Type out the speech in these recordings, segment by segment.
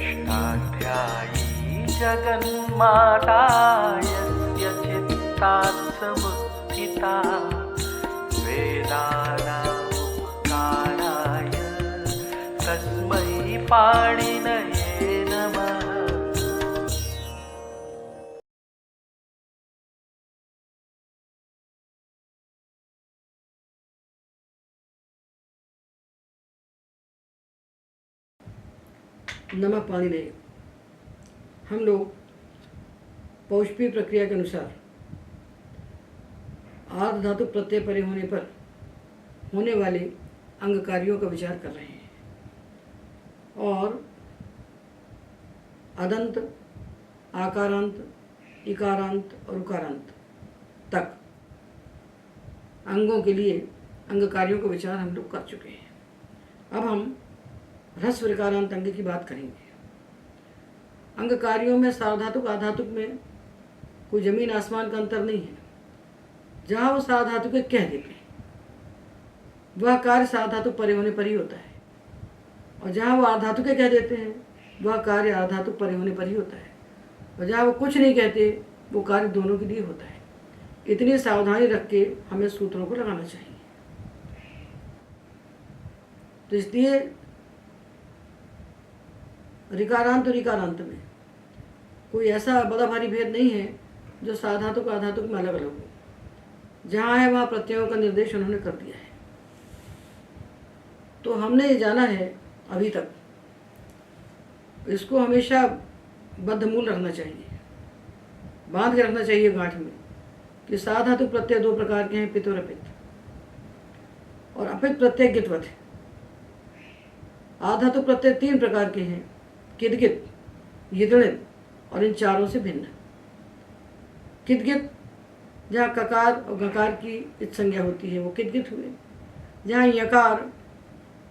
षष्ठाध्यायी जगन्माता यस्य चित्तात् समुत्थिता वेदानामुपकाराय तस्मै पाणिनये नमः। नमः पाणिनेय। हम लोग पौष्पी प्रक्रिया के अनुसार आर्ध धातु प्रत्यय परे होने पर होने वाले अंग कार्यों का विचार कर रहे हैं और अदंत, आकारांत, इकारांत और उकारांत तक अंगों के लिए अंग कार्यों का विचार हम लोग कर चुके हैं। अब हम ह्रस्व ऋकारांत अंग की बात करेंगे। अंग कार्यों में सार्वधातुक आधातुक में कोई जमीन आसमान का अंतर नहीं है। जहाँ वो सार्वधातुक कह देते हैं वह कार्य सार्वधातुक परे होने पर ही होता है, और जहाँ वो आधातुक कह देते हैं वह कार्य आधातुक परे होने पर ही होता है, और जहाँ वो कुछ नहीं कहते वो कार्य दोनों के लिए होता है। इतनी सावधानी रख के हमें सूत्रों को लगाना चाहिए। तो इसलिए ऋकारांत और इकारांत में कोई ऐसा बड़ा भारी भेद नहीं है जो साधातुक आधातुक में अलग अलग हो। जहाँ है वहाँ प्रत्ययों का निर्देश उन्होंने कर दिया है। तो हमने ये जाना है अभी तक, इसको हमेशा बद्धमूल रखना चाहिए, बांध के रखना चाहिए गांठ में, कि साधातुक प्रत्यय दो प्रकार के हैं, पित्त और अपित्त। और अपित्त प्रत्यय गितवत है। आधातुक प्रत्यय तीन प्रकार के हैं, किदगित, यिदणित और इन चारों से भिन्न। किदगित जहाँ ककार और गकार की इत संज्ञा होती है वो किदगित हुए। जहाँ यकार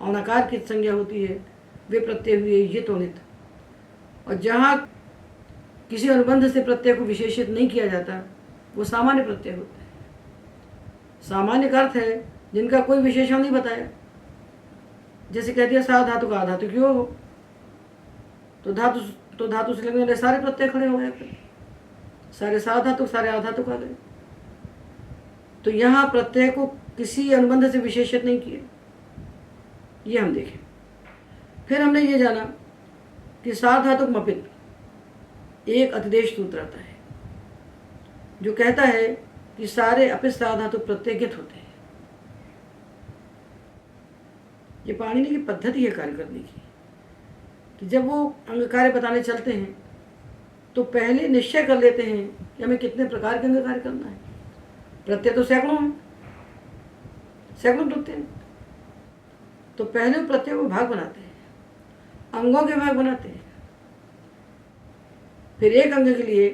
और नकार की इत संज्ञा होती है वे प्रत्यय हुए यितोनित। और जहाँ किसी अनुबंध से प्रत्यय को विशेषित नहीं किया जाता वो सामान्य प्रत्यय होता है। सामान्य का अर्थ है जिनका कोई विशेषण नहीं बताया। जैसे कह दिया साधातुक आधातुक क्यों हो, तो धातु से लगने वाले सारे प्रत्यय खड़े हो गए, फिर सारे साधातुक सारे आधातुक आ गए। तो यहाँ प्रत्यय को किसी अनुबंध से विशेषित नहीं किए, ये हम देखें। फिर हमने ये जाना कि साधातुक मपित एक अतिदेश सूत्र आता है जो कहता है कि सारे अपित साधातुक प्रत्यय गित होते हैं। ये पाणिनि की पद्धति है कार्य करने की। तो जब वो अंग कार्य बताने चलते हैं तो पहले निश्चय कर लेते हैं कि हमें कितने प्रकार के अंग कार्य करना है। प्रत्यय तो सैकड़ों हैं, सैकड़ों प्रत्यय हैं। तो पहले प्रत्यय को भाग बनाते हैं, अंगों के भाग बनाते हैं। फिर एक अंग के लिए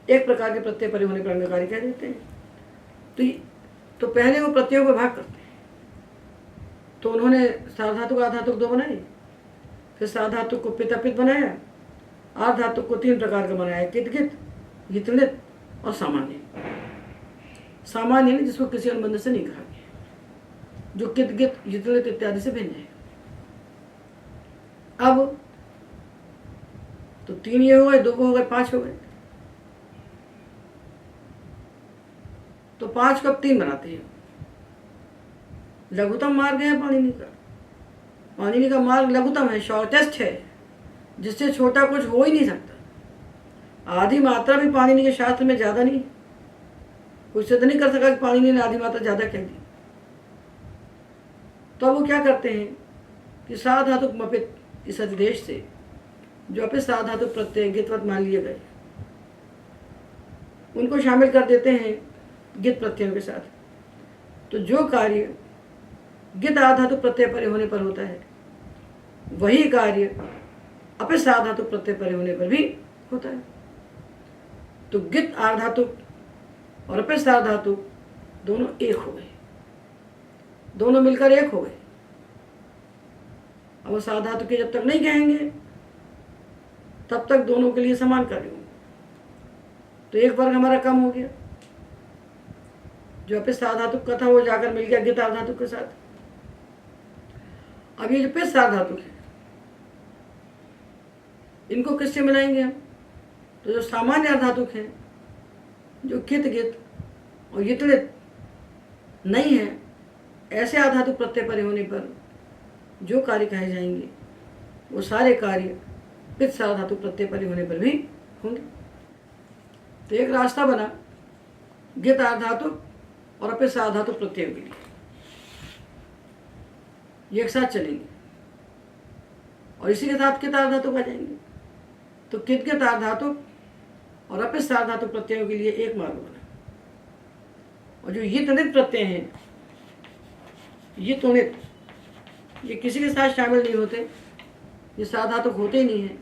एक प्रकार के प्रत्यय परे होने पर अंग कार्य कह देते हैं। तो पहले वो प्रत्ययों को भाग करते हैं। तो उन्होंने साधातुक आधातुक दो बनाए, फिर साधातुक को पित्त अपित्त बनाया, आधातुक को तीन प्रकार का बनाया, किदगित, यितणित और सामान्य। सामान्य नहीं जिसको किसी अनुबंध से नहीं कहा गया, जो किदगित, यितणित इत्यादि से भिन्न है। अब तो तीन ये हो गए, दो हो गए, पांच हो गए। तो पांच को अब तीन बनाते हैं। लघुतम मार्ग है पाणिनि का। पाणिनि का मार्ग लघुतम है, शॉर्टेस्ट है, जिससे छोटा कुछ हो ही नहीं सकता। आधी मात्रा भी पाणिनि के शास्त्र में ज्यादा नहीं, कुछ सिद्ध नहीं कर सका कि पाणिनि ने आधी मात्रा ज्यादा कह दी। तो वो क्या करते हैं कि साधातुक मपित इस अधिदेश से जो अपित साधातुक प्रत्यय गितवत मान लिए गए उनको शामिल कर देते हैं गित प्रत्ययों के साथ। तो जो कार्य गित आधातुक प्रत्यय परे होने पर होता है वही कार्य अपित साधातुक प्रत्यय परे होने पर भी होता है। तो गित आधातुक और अपित साधातुक दोनों एक हो गए, दोनों मिलकर एक हो गए। अब वो साधातुक के जब तक नहीं कहेंगे तब तक दोनों के लिए समान कार्य होंगे। तो एक वर्ग हमारा कम हो गया, जो अपित साधातुक का था वो जाकर मिल गया गित आधातुक के साथ। अब ये जो पित साधातुक है इनको किससे मिलाएंगे हम? तो जो सामान्य अर्धातुक हैं, जो कित गित और यितलित नहीं है, ऐसे आधातुक प्रत्यय परे होने पर जो कार्य कहे जाएंगे वो सारे कार्य पित साधातुक प्रत्यय परे होने पर भी होंगे। तो एक रास्ता बना गित आधातुक और अपित साधातुक प्रत्ययों के लिए, ये एक साथ चलेंगे और इसी के साथ कित आधातुक आ जाएंगे। तो कित गित आधातुक और अपित साधातुक प्रत्ययों के लिए एक मार्ग बना। और जो यित नित प्रत्यय हैं, यित उणित, ये किसी के साथ शामिल नहीं होते, ये साधातुक होते ही नहीं हैं,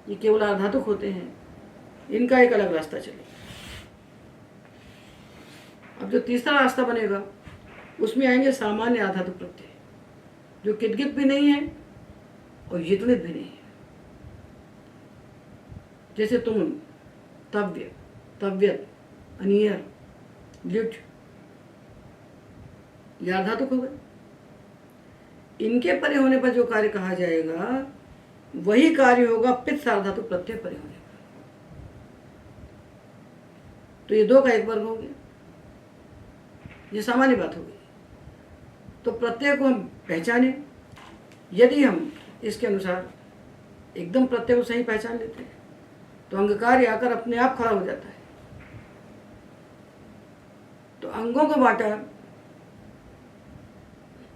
ये केवल आधातुक होते हैं, इनका एक अलग रास्ता चलेगा। अब जो तीसरा रास्ता बनेगा उसमें आएंगे सामान्य आधातुक प्रत्यय, जो कितगित भी नहीं है और यितनित भी नहीं है। जैसे तुम, तव्य, तव्यत, अनियर, ल्युट, ये आधातुक हो गए। इनके परे होने पर जो कार्य कहा जाएगा वही कार्य होगा पित साधातुक प्रत्यय परे होने पर। तो ये दो का एक वर्ग हो गया, ये सामान्य बात हो गई। तो प्रत्यय को हम पहचाने, यदि हम इसके अनुसार एकदम प्रत्यय को सही पहचान लेते हैं तो अंगकार आकर अपने आप खड़ा हो जाता है। तो अंगों को बांटा,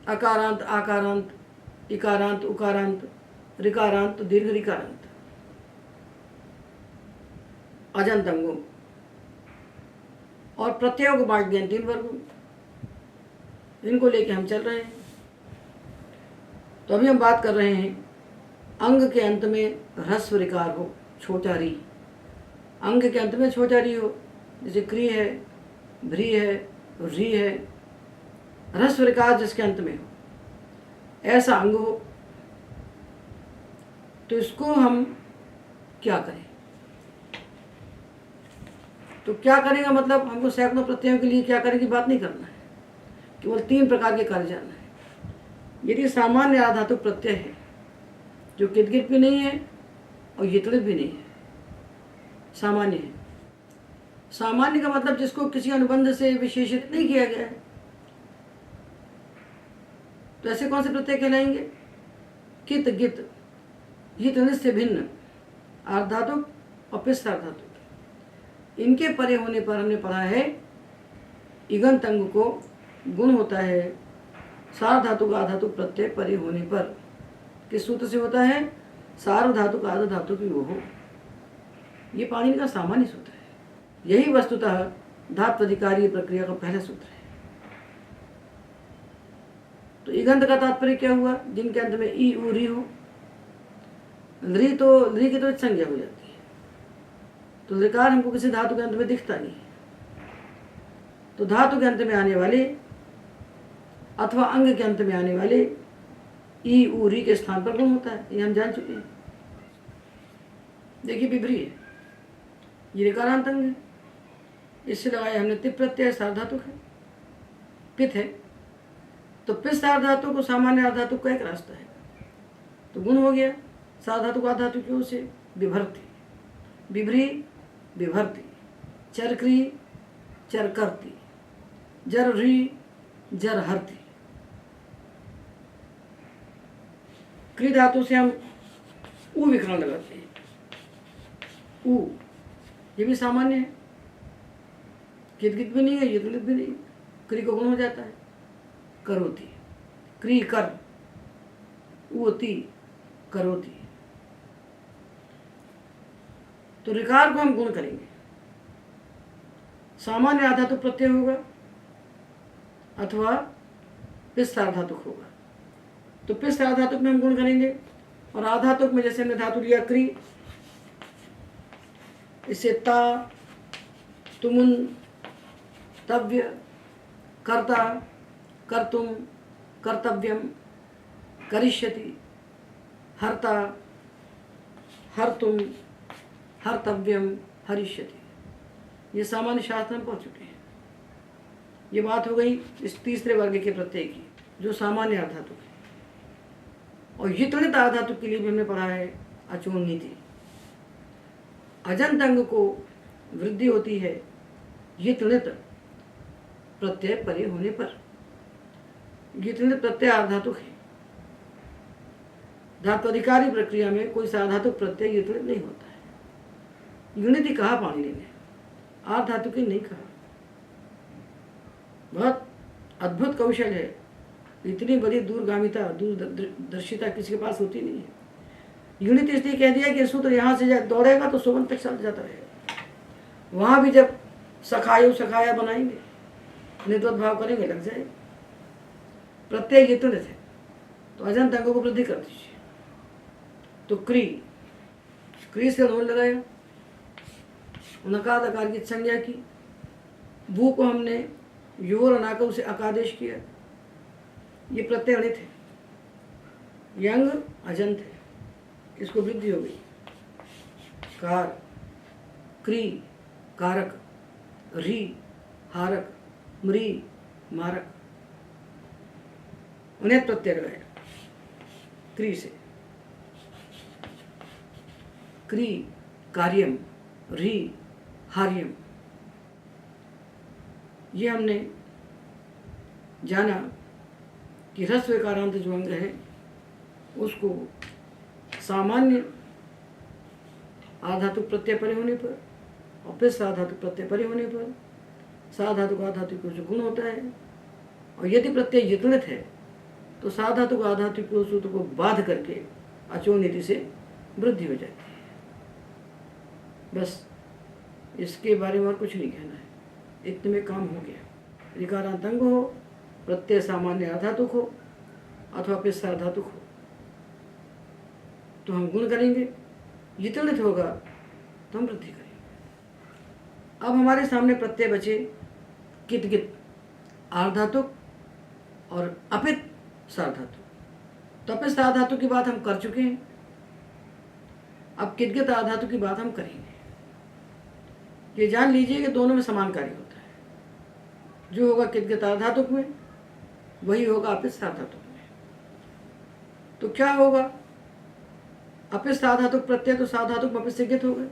अकारांत, आकारांत, इकारांत, उकारांत, ऋकारांत, दीर्घ ऋकारांत, अजंत अंगों, और प्रत्ययों को बांट दिया 3 वर्गों में। इनको लेके हम चल रहे हैं। तो अभी हम बात कर रहे हैं अंग के अंत में ह्रस्व ऋकार हो, छोटा री। अंग के अंत में छोटा री हो, जैसे क्री है, भ्री है, री है, ह्रस्व ऋकार जिसके अंत में हो, ऐसा अंग हो। तो इसको हम क्या करें? तो क्या करेगा मतलब हमको सैकड़ों प्रत्ययों के लिए क्या करें की बात नहीं करना है, केवल 3 प्रकार के कार्य जानना है। यदि सामान्य आधातुक प्रत्यय है जो कितगित भी नहीं है और यितलित भी नहीं है, सामान्य है। सामान्य का मतलब जिसको किसी अनुबंध से विशेषित नहीं किया गया है, तो ऐसे कौन से प्रत्यय कहलाएंगे? कित गित, यित से भिन्न आर्धातुक और पित सार्धातुक। इनके परे होने पर हमने पढ़ा है इगंत अंग को गुण होता है सार्वधातुक आधातुक प्रत्यय परे होने पर। किस सूत्र से होता है? सार्वधातुक आधातुक योग हो। ये पाणिनि का सामान्य सूत्र है। यही वस्तुतः धात्वधिकारी प्रक्रिया का पहला सूत्र है। तो इगंत का तात्पर्य क्या हुआ? जिनके अंत में ई उ री हो। री की तो संज्ञा हो जाती है, तो ऋकार हमको किसी धातु के अंत में दिखता नहीं है। तो धातु के अंत में आने वाले अथवा अंग के अंत में आने वाले ई उ री के स्थान पर गुण होता है, ये हम जान चुके हैं। देखिए बिभ्री है, ये ऋकारांत अंग है, इससे लगाया हमने तिप प्रत्यय, सार्वधातुक है। पित है, तो पित सार्वधातुक को सामान्य आधातुक का एक रास्ता है, तो गुण हो गया सार्वधातुक आधातुक से विभर्ति, बिभ्री विभर्ति, चरक्री चरकर्ती, जरह्री जरहर्ती। क्री धातु से हम ऊ विकरण लगाते हैं, ऊ, ये भी सामान्य है, कितगित भी नहीं है, यितलित भी नहीं। क्री को गुण हो जाता है करोति, क्री कर, ऊती करोति। तो ऋकार को हम गुण करेंगे, सामान्य आधातुक प्रत्यय होगा अथवा पित सार्वधातुक होगा। तो पित सार्वधातुक में हम गुण करेंगे, और आधातुक में जैसे हमने धातु लिया क्री, इससे ता, तुमुन, तव्य, कर्ता, कर्तुम, कर्तव्यम, करिष्यति, हर्ता, हर्तुम, हर्तव्यम, हरिष्यति। ये सामान्य शास्त्र में पहुंच चुके हैं। ये बात हो गई इस तीसरे वर्ग के प्रत्यय की, जो सामान्य आधातुक है। और यितलित आधातुक के लिए भी हमने पढ़ा है अचूर्ण नीति। अजंत अंग को वृद्धि होती है यितृणित प्रत्यय परे होने पर। यितृणित प्रत्यय आधातुक है। धातु अधिकारी प्रक्रिया में कोई साधातुक प्रत्यय यितृणित नहीं होता है। युनिति कहा पाणिनि ने, आधातुक नहीं कहा। बहुत अद्भुत कौशल है। इतनी बड़ी दूरगामिता दूरदर्शिता किसी के पास होती नहीं है। यूनिट इसलिए कह दिया कि सूत्र यहाँ से दौड़ेगा तो सोवन तक चल जाता रहेगा। वहाँ भी जब सखायो सखाया बनाएंगे, निद्वत भाव करेंगे, लग जाएगा। प्रत्यय यितृणित है तो अजंत अंगों को वृद्धि कर दीजिए। तो क्री से लोन लगाया, नकार अकार की संज्ञा की, भू को हमने योर अनाकर उसे अकादेश किया। ये प्रत्यय अणित है, यंग अजंत है, इसको वृद्धि हो गई। कार, क्री कारक, री हारक, मृ मारक, उन्हें प्रत्यय लगाया क्री से। क्री कार्यम, री हार्यम। ये हमने जाना कि ह्रस्व विकारांत जो अंग है उसको सामान्य आधातुक प्रत्यय परे होने पर और फिर साधातुक प्रत्यय परे होने पर साधातुक आधातुक को जो गुण होता है, और यदि प्रत्यय यितृणित है तो साधातुक आधातुक सूत्र को बाध करके अचो नीति से वृद्धि हो जाती है। बस इसके बारे में और कुछ नहीं कहना है, इतने में काम हो गया। ऋकारांत अंग हो, प्रत्यय सामान्य आधातुक हो अथवा फिर साधातुक हो तो हम गुण करेंगे, यितृणित होगा तो हम वृद्धि करेंगे। अब हमारे सामने प्रत्यय बचे कित गित आर्धातुक और अपित साधातुक। तो अपित साधातुक की बात हम कर चुके हैं, अब कित गित आधातुक की बात हम करेंगे। ये जान लीजिए कि दोनों में समान कार्य होता है। जो होगा कित गित आधातुक में वही होगा अपित साधातुक में। तो क्या होगा, अपित साधातुक प्रत्यय तो साधातुक में अपित सिद्धित हो गए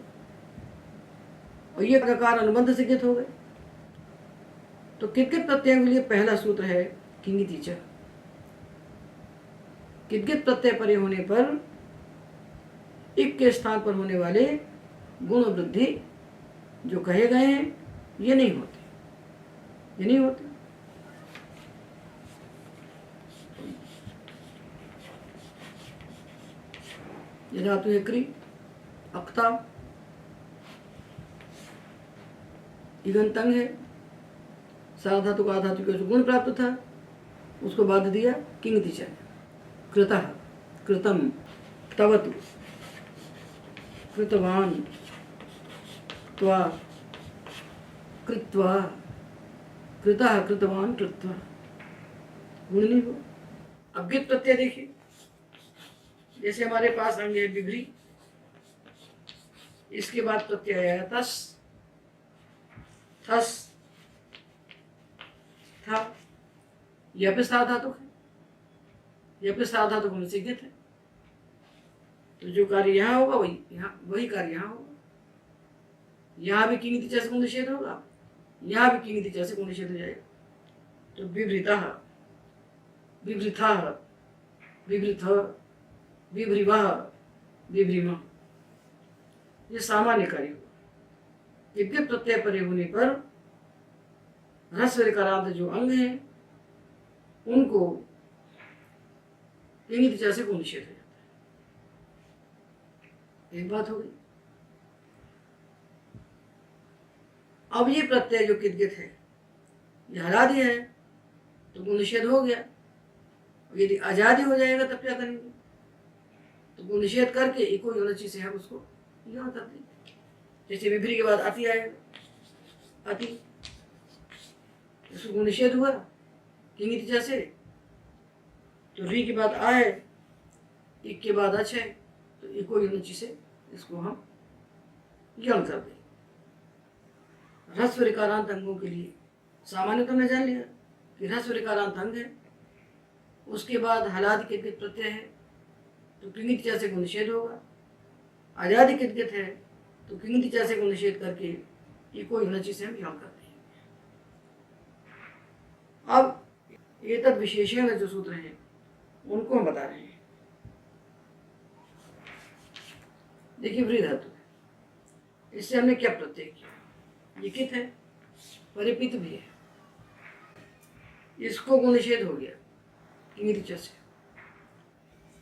और ये प्रकार अनुबंध सिद्धित हो गए। तो कितकित प्रत्यय के लिए पहला सूत्र है किंगिति च। कितकित प्रत्यय परे होने पर इक के स्थान पर होने वाले गुण वृद्धि जो कहे गए हैं ये नहीं होते, ये नहीं होते। ये धातु है क्री, अक्ता, इगंतंग है, साधातुक आधातुक जो गुण प्राप्त था उसको बाध दिया किंगिति च। कृतः, कृतम, तवतु, कृतवान, त्वा, कृत्वा, कृतः, कृतवान, कृत्वा, गुण नहीं हो। अब गित प्रत्यय देखिए, जैसे हमारे पास अंग है बिभ्री, इसके बाद प्रत्यय आया तस, थस, था। यह भी साधातुक है, यह भी साधातुक होने से गित है। तो जो कार्य यहाँ होगा वही कार्य यहाँ होगा। यहाँ भी किंगिति च से गुण निषेध होगा, यहाँ भी किंगिति च से गुण निषेध हो जाएगा। तो बिभृतः, बिभृथः, बिभृथ, बिभ्रिवः, बिभ्रिमा, ये सामान्य कार्य होगा। यज्ञ प्रत्यय परे होने पर ह्रस्व ऋकारांत जो अंग हैं उनको किंगिति च से गुण निषेध हो जाता है। एक बात हो गई। अब ये प्रत्यय जो कितगित है ये हरा दिया है तो गुण निषेध हो गया। यदि आजादी हो जाएगा तब क्या करेंगे, तो गुण निषेध करके इको योनची से हम उसको यौन कर देंगे। जैसे विभ्री के बाद अति आएगा, अति, उसको गुण निषेध हुआ किंगिति च से, तो री के बाद आए, इक के बाद अच है, तो इको योनची से इसको हम यौन कर देंगे। ह्रस्व ऋकारांत अंगों के लिए सामान्य तो हमने जान लिया कि ह्रस्व ऋकारांत अंग है, उसके बाद हलादि कितगित प्रत्यय है तो किंगिति च से गुण निषेध होगा। आजादी कितगित है तो किंग जैसे को निषेध करके इको इग्नची से हम यहाँ करते हैं। अब ये तद विशेषण जो सूत्र हैं उनको हम बता रहे हैं। देखिए व्री धातु, इससे हमने क्या प्रत्यय किया, ये कित है, परिपित भी है, इसको गुण निषेध हो गया किंग से,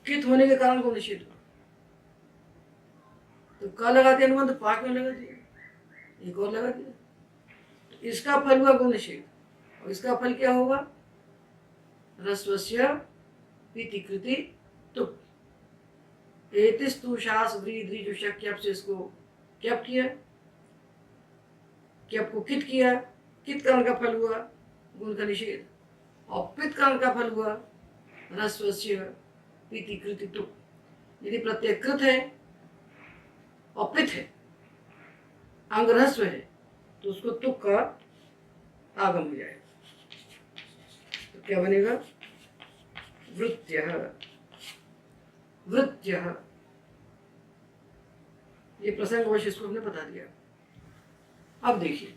कित होने के कारण गुण निषेध हुआ। तो का लगा दिया अनुबंध, पा क्यों लगा दिया, एक और लगा दिया, तो इसका फल हुआ गुण निषेध, और इसका फल क्या होगा, रस्वस्य पीतिकृति तुप। एतिस तुषास व्री द्री जो शक्यप से इसको क्यप किया, क्यप को कित किया, कित कर्ण का फल हुआ गुण का निषेध, और पित कर्ण का फल हुआ रस्वस्य पीतिकृति तुप। यदि प्रत्यय कृत है और पित है, अंग ह्रस्व है, तो उसको तुक का आगम हो जाएगा। तो क्या बनेगा, वृत्यः, वृत्यः। ये प्रसंग वश इसको हमने बता दिया। अब देखिए,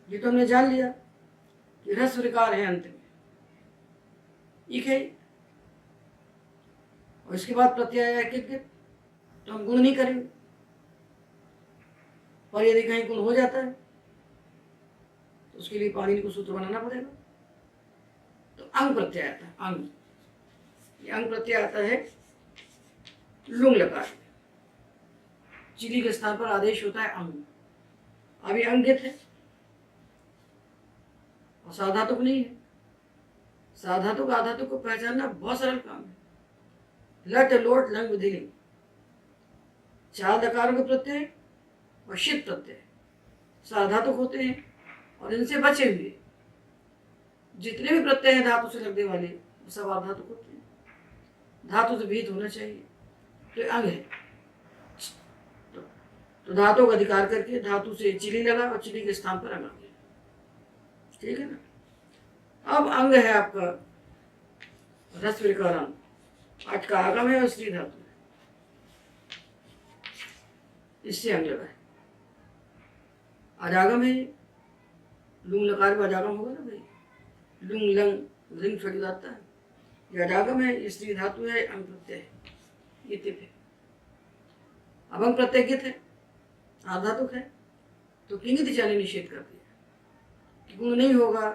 ये तो हमने जान लिया कि ह्रस्व ऋकार है अंत में, एक है, और इसके बाद प्रत्यय है कित, तो हम गुण नहीं करेंगे, और यदि कहीं गुण हो जाता है तो उसके लिए पाणिनि को सूत्र बनाना पड़ेगा। तो अंग प्रत्यय आता है, अंग, ये अंग प्रत्यय आता है लुंग लकार में, चिली के स्थान पर आदेश होता है अंग। अभी अंगित है और साधातुक नहीं है। साधातुक आधातुक को पहचानना बहुत सरल काम है। लट लोट लंग विधिलिंग, चार लकारों के प्रत्यय और शित प्रत्यय साधातुक होते हैं, और इनसे बचे हुए जितने भी प्रत्यय हैं धातु से लगने वाले वो सब आधातुक होते हैं। धातु से भीत होना चाहिए, तो अंग है। तो धातु का अधिकार करके धातु से चिली लगा और चिली के स्थान पर अंग आ गया, ठीक है ना। अब अंग है आपका ह्रस्व ऋकार अंग, आठ का आगम है और स्त्री धातु है, इससे अंग लगा है। अजागम है, लुंग लकार में अजागम होगा ना भाई, लुंग लंग लिंग फट जाता है, ये अजागम है, ये स्त्री धातु है, अंग प्रत्यय है, ये तिप है। अब अंग प्रत्यय कित है, आधातुक है, तो किंग दिशा ने निषेध कर दिया कि गुण नहीं होगा,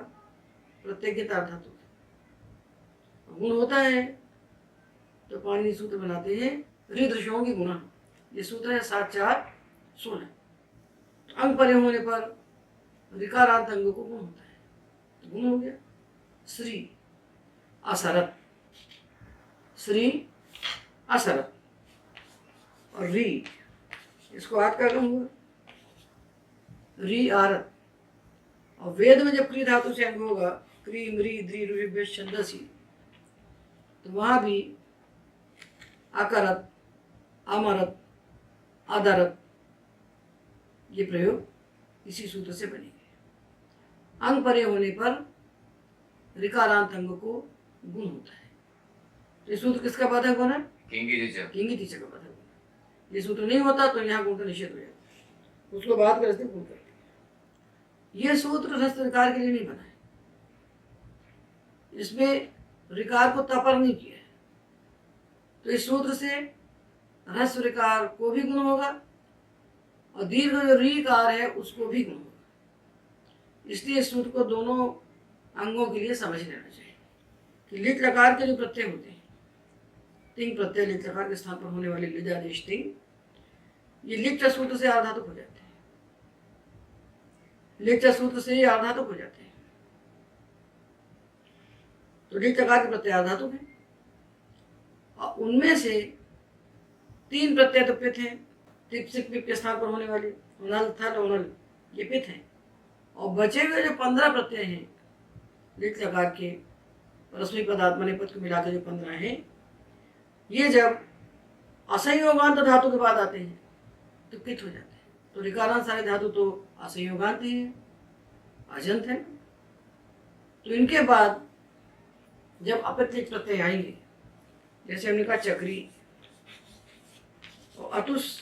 प्रत्यय कित आधातुक है। गुण होता है तो पाणिनि सूत्र बनाते हैं ऋदृशों की गुणा, ये सूत्र है 7 4 16। अंग परे होने पर ऋकारांत अंग को गुण होता है, तो गुण हो गया श्री असरत, श्री असरत, और री, इसको आठ का गम हुआ, री आरत। और वेद में जब क्री धातु से अंग होगा, क्री मृ द्रि रुभ्य छंदसी, तो वहां भी अकरत, अमरत, अदरत, ये प्रयोग इसी सूत्र से बनेंगे। अंग परे होने पर ऋकारांत अंग को गुण होता है। तो ये सूत्र किसका बाधक होना, किंगी तीचा का बाधक होना। ये सूत्र नहीं होता तो यहाँ गुण का निषेध हो जाता, उसको बात करते गुण करते। ये सूत्र ह्रस्व ऋकार के लिए नहीं बना है, इसमें ऋकार को तपर नहीं किया है, तो इस सूत्र से ह्रस्व ऋकार को भी गुण होगा और दीर्घ जो रीकार है उसको भी गुण होगा। इसलिए इस सूत्र को दोनों अंगों के लिए समझ लेना चाहिए कि लिट लकार के जो प्रत्यय होते हैं, तिंग प्रत्यय लिट लकार के स्थान पर होने वाले लिजादेश तिंग, ये लिट सूत्र से आधातुक हो जाते हैं, लिट सूत्र से ये आधातुक हो जाते हैं। तो लिट लकार के प्रत्यय आधातुक हैं और उनमें से 3 प्रत्यय तो पित हैं, टिप सिक पिप के स्थान पर होने वाले नल थल और नल, ये पित हैं। और बचे हुए जो 15 प्रत्यय हैं लिट लकार के रश्मि पद आत्मने पद को मिलाकर जो 15 हैं, ये जब असंयोगांत धातु के बाद आते हैं तो पित हो जाते हैं। तो ऋकारांत सारे धातु तो असंयोगांत ही है, अजंत है। तो इनके बाद जब अपित प्रत्यय आएंगे, जैसे हमने कहा चक्री और अतुस,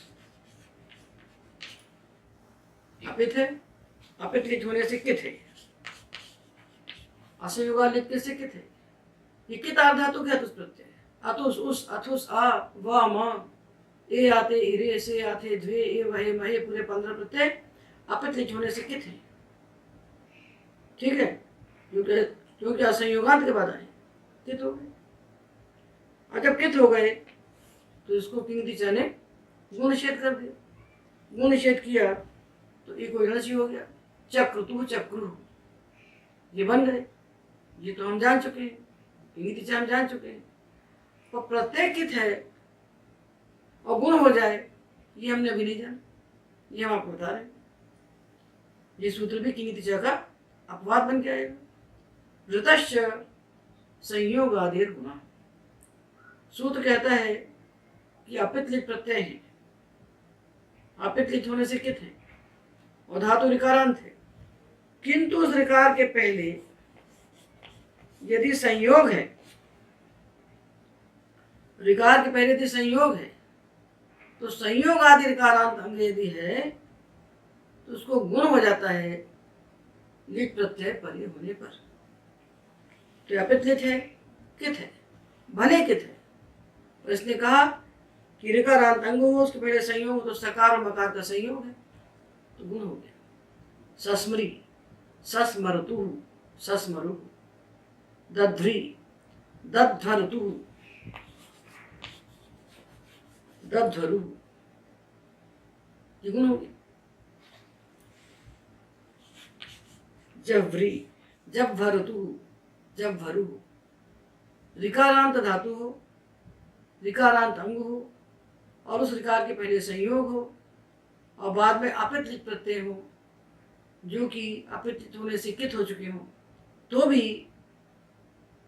अपित है, अपित लिट होने से कित है, असंयोगा लिट किससे कित है, ये कित आर्ध धातु के अतुस प्रत्यय है। अतुस उस अथुस आ व म ए आते इरे से आते द्वे ए वहे महे पूरे 15 प्रत्यय अपित लिट होने से कित है। ठीक है, क्योंकि असंयोगांत के बाद आए कित हो गए। और जब कित हो गए तो इसको किंगतिचा ने गुण निषेध कर दिया। गुण निषेध किया तो एक विघ्नसी हो गया, चक्रतु चक्रु, ये बन गए। ये तो हम जान चुके हैं, किंगतिचा हम जान चुके हैं। तो प्रत्येक कित है और गुण हो जाए ये हमने अभी नहीं जाना, ये हम आपको बता रहे हैं। ये सूत्र भी किंगतिचा का अपवाद बन के आएगा। ऋतश्च संयोगादेर गुणा, सूत्र कहता है कि अपित लिट प्रत्यय है, अपित लिट होने से कित है और धातु ऋकारांत है, किंतु उस ऋकार के पहले यदि संयोग है, ऋकार के पहले यदि संयोग है तो संयोग आदि ऋकारांत अंग यदि है तो उसको गुण हो जाता है लिट प्रत्यय परे होने पर। तो अपित लिट है, कित है, भले कित है, और इसने कहा कि ऋकारांत अंग हो उसके पहले संयोग हो तो सकार और मकार का संयोग है तो गुण हो गया। सस्मरी सस्मरतु सस्मरु, दध्री दध्वरतु दध्वरु, ये गुण हो गया। जव्री जब भरतु जब भरु, ऋकारांत धातु हो, ऋकारांत अंग हो और उस ऋकार के पहले संयोग हो और बाद में अपित लिट प्रत्यय हो जो कि अपित लिट होने से कित हो चुके हो, तो भी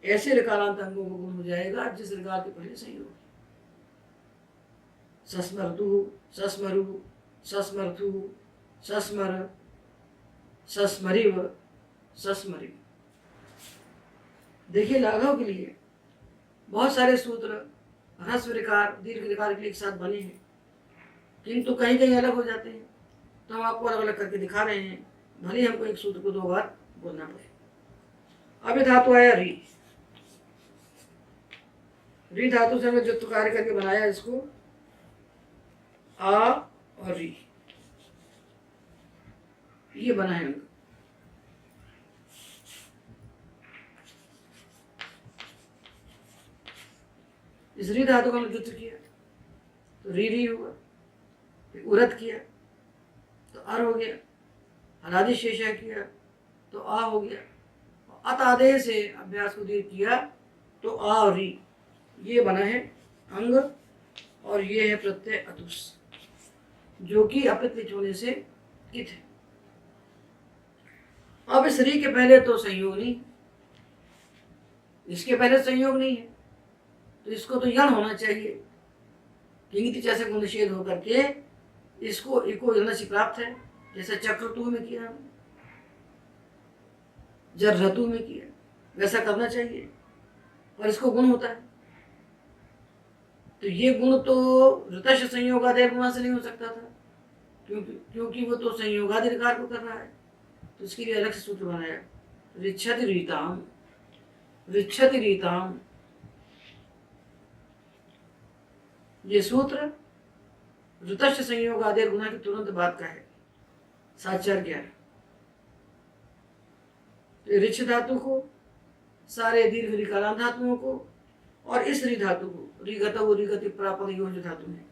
ऐसे ऋकारांत अंगों को गुण हो जाएगा जिस ऋकार के पहले संयोग हो। सस्मरतु सस्मरु सस्मर्थु सस्मर सस्मरिव सस्मरिव। देखिए लाघव के लिए बहुत सारे सूत्र ह्रस्व ऋकार दीर्घ ऋकार के लिए एक साथ बने हैं, किंतु कहीं कहीं अलग हो जाते हैं, तो हम आपको अलग अलग करके दिखा रहे हैं, भले ही हमको एक सूत्र को 2 बार बोलना पड़े। अब ये धातु आया री, री धातु से हमने जो कार्य करके बनाया इसको आ और री, ये बना है अंग। इस री धातु का हमने जुत किया तो री हुआ, फिर उरत किया तो अर हो गया, हलादि शेषा किया तो आ हो गया, अत आदेश से अभ्यास को दीर्घ किया तो आ और री, ये बना है अंग और ये है प्रत्यय अतुस जो कि अपित लिट होने से कित है। अब इस री के पहले तो संयोग नहीं, इसके पहले संयोग नहीं है तो इसको तो यण होना चाहिए। किंगतिचा से गुण निषेध होकर के इसको इको यणसी प्राप्त है, जैसे चक्रतु में किया, जर्रतु में किया, वैसा करना चाहिए और इसको गुण होता है। तो ये गुण तो ऋतश संयोगादि गुणा से नहीं हो सकता था, क्योंकि वो तो संयोगादि ऋकार को कर रहा है, तो इसके लिए अलग से सूत्र बनाया। ऋच्छति रीताम, ऋच्छति रीताम, ये सूत्र ऋतश्च संयोग आदि गुणा की तुरंत बाद का है, 7-4-11। तो ऋक्ष धातु को, सारे दीर्घ ऋकारांत धातुओं को और इस री धातु को, ऋगत ऋगति प्रापद जो धातु है,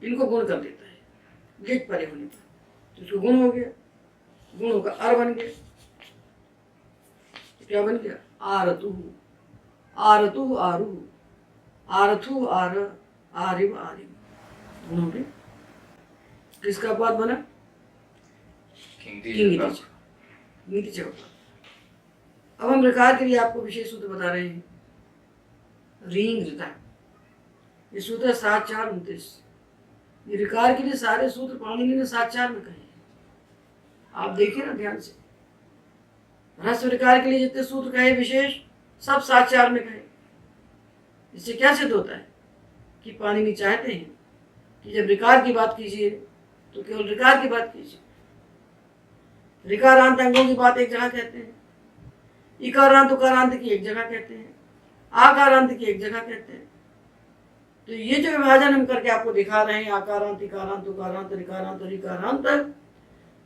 इनको गुण कर देता है लिट परे होने पर, तो इसको गुण हो गया। गुण का अर बन गया, तो क्या बन गया, आरतु आरतु आरु आरथु आर आरिव आरिव, गुण हो गया। किसका अपवाद बना, किंगतिचा। अब हम ऋकार के लिए आपको विशेष सूत्र बता रहे हैं। रींग ऋता, ये सूत्र 7-4-29। ये ऋकार के लिए सारे सूत्र पाणिनि ने 7-4 में कहे हैं, आप देखिए ना ध्यान से। ह्रस्व ऋकार के लिए जितने सूत्र कहे विशेष सब 7-4 में कहे। इससे क्या सिद्ध होता है कि पाणिनि चाहते हैं कि जब ऋकार की बात कीजिए तो केवल ऋकार की बात कीजिए, ऋकारांत अंगों की बात एक जगह कहते हैं, इकारांत उकारांत की एक जगह कहते हैं, आकारांत की एक जगह कहते हैं। तो ये जो विभाजन हम करके आपको दिखा रहे हैं, आकारांत, इकारांत, उकारांत, ऋकारांत और इकारांत,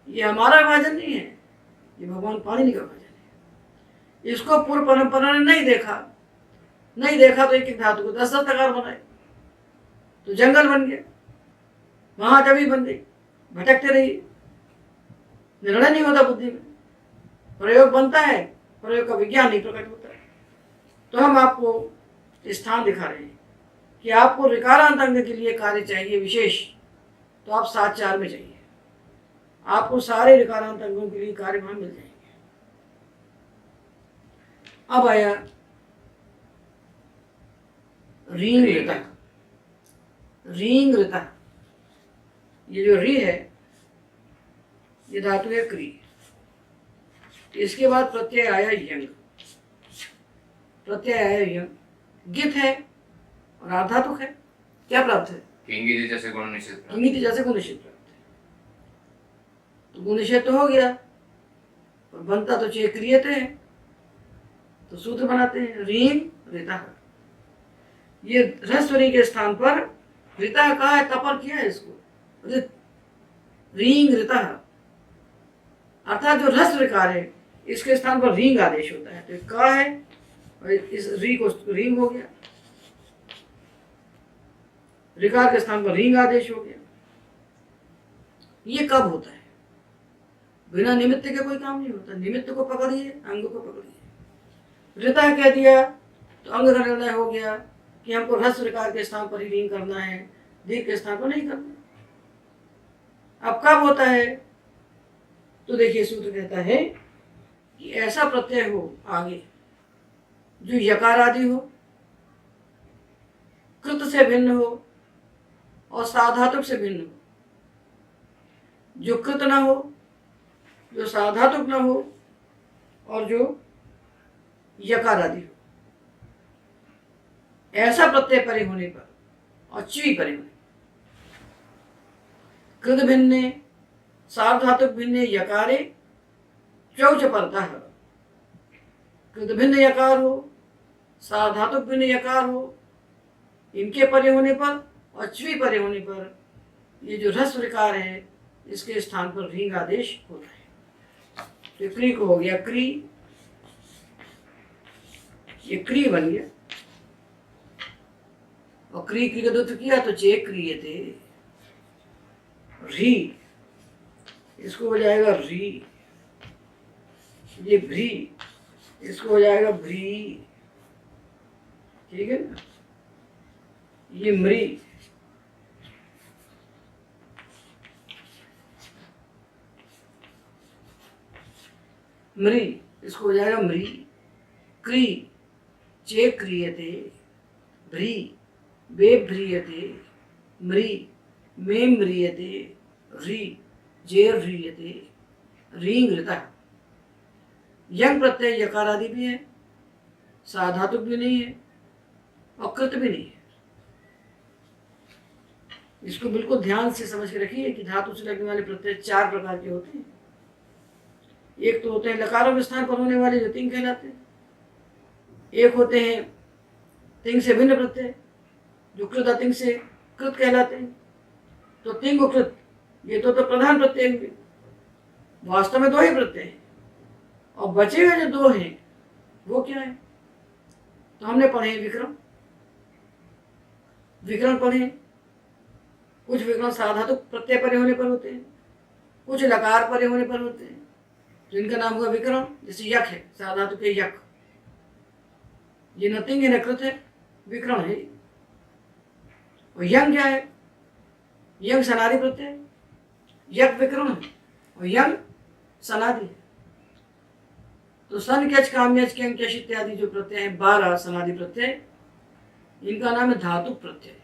ये हमारा विभाजन नहीं है, ये भगवान पाणिनि का विभाजन है। इसको पूर्व परंपरा ने नहीं देखा तो एक एक धातु को 10-10 प्रकार बनाए, तो जंगल बन गया, महाजवी बन गई, भटकते रहिए, निर्णय नहीं होता बुद्धि में, प्रयोग बनता है, प्रयोग का विज्ञान नहीं प्रकट होता है। तो हम आपको स्थान दिखा रहे हैं कि आपको ऋकारांत अंग के लिए कार्य चाहिए विशेष, तो आप 7-4 में जाइए, आपको सारे ऋकारांत अंगों के लिए कार्य वहां मिल जाएंगे। अब आया रींग ऋता। रींग ऋता, ये जो री है ये धातु है क्री, इसके बाद प्रत्यय आया यंग, प्रत्यय आया यंग, गित है और आधातुक है। क्या प्राप्त है? किंगिति जैसे गुण निषेध। किंगिति जैसे गुण निषेध प्राप्त है। तो गुण निषेध तो हो गया, पर बनता तो चे क्रियते है, तो सूत्र बनाते हैं रींग ऋता। ये ह्रस्वरी के स्थान पर ऋता कहा है, तपर किया है इसको, रींग ऋता, अर्थात जो ह्रस्व ऋकार है इसके स्थान पर रींग आदेश होता है, तो का है और इस री को रींग हो गया, ऋकार के स्थान पर रींग आदेश हो गया। ये कब होता है? बिना निमित्त के कोई काम नहीं होता, निमित्त को पकड़िए, अंग को पकड़िए। ऋता कह दिया तो अंग का निर्णय हो गया कि हमको ह्रस्व ऋकार के स्थान पर ही रींग करना है, दीर्घ के स्थान पर नहीं करना। अब कब होता है? तो देखिए सूत्र कहता है कि ऐसा प्रत्यय हो आगे जो यकार आदि हो, कृत से भिन्न हो और साधातुक से भिन्न हो, जो कृत ना हो, जो साधातुक ना हो और जो यकार आदि हो। ऐसा प्रत्यय परे होने पर और च्वी परे होने, कृत भिन्ने सार्वधातुक भिन्ने यकारे चौच परतः, कृत भिन्न यकार हो, सार्वधातुक भिन्न यकार हो, इनके परे होने पर और च्वी परे होने पर ये जो ह्रस्व ऋकार है इसके स्थान पर रींग आदेश होता है। तो क्री को हो गया क्री, ये क्री बन गया, और क्री की दुत्व किया तो चे क्रियते, री, इसको हो जाएगा री, ये भ्री, इसको हो जाएगा भ्री, ठीक है ना। ये मृ, मृ, इसको हो जाएगा मृ, क्री, चे क्रियते, भ्री, बे भ्रियते, मृ, मे म्रियते, री, जे ह्रियते, रींग ऋता। यंग प्रत्यय यकार आदि भी है, साधातुक भी नहीं है और कृत भी नहीं है। इसको बिल्कुल ध्यान से समझ के रखिए कि धातु से लगने वाले प्रत्यय 4 प्रकार के होते हैं। एक तो होते हैं लकारों के स्थान पर होने वाले जो तिंग कहलाते हैं, एक होते हैं तिंग से भिन्न प्रत्यय जो कृत अतिंग से कृत कहलाते हैं। तो तिंग और कृत ये तो प्रधान प्रत्यय हुए, वास्तव में 2 ही प्रत्यय हैं, और बचे हुए जो 2 हैं वो क्या है? तो हमने पढ़े विक्रम, विक्रम पढ़े, कुछ विक्रम साधातुक प्रत्यय परे होने पर होते हैं, कुछ लकार परे होने पर होते हैं, जिनका नाम हुआ विक्रम। जैसे यक है, साधातुक है यक, ये न तिंग है न कृत है, विक्रम है। और यंग क्या है? यंग सनादि प्रत्यय, यक विक्रम है और यंग सनादि है। तो सन क्यच काम्यच कें क्यश इत्यादि जो प्रत्यय है 12 सनादि प्रत्यय, इनका नाम है धातुक प्रत्यय,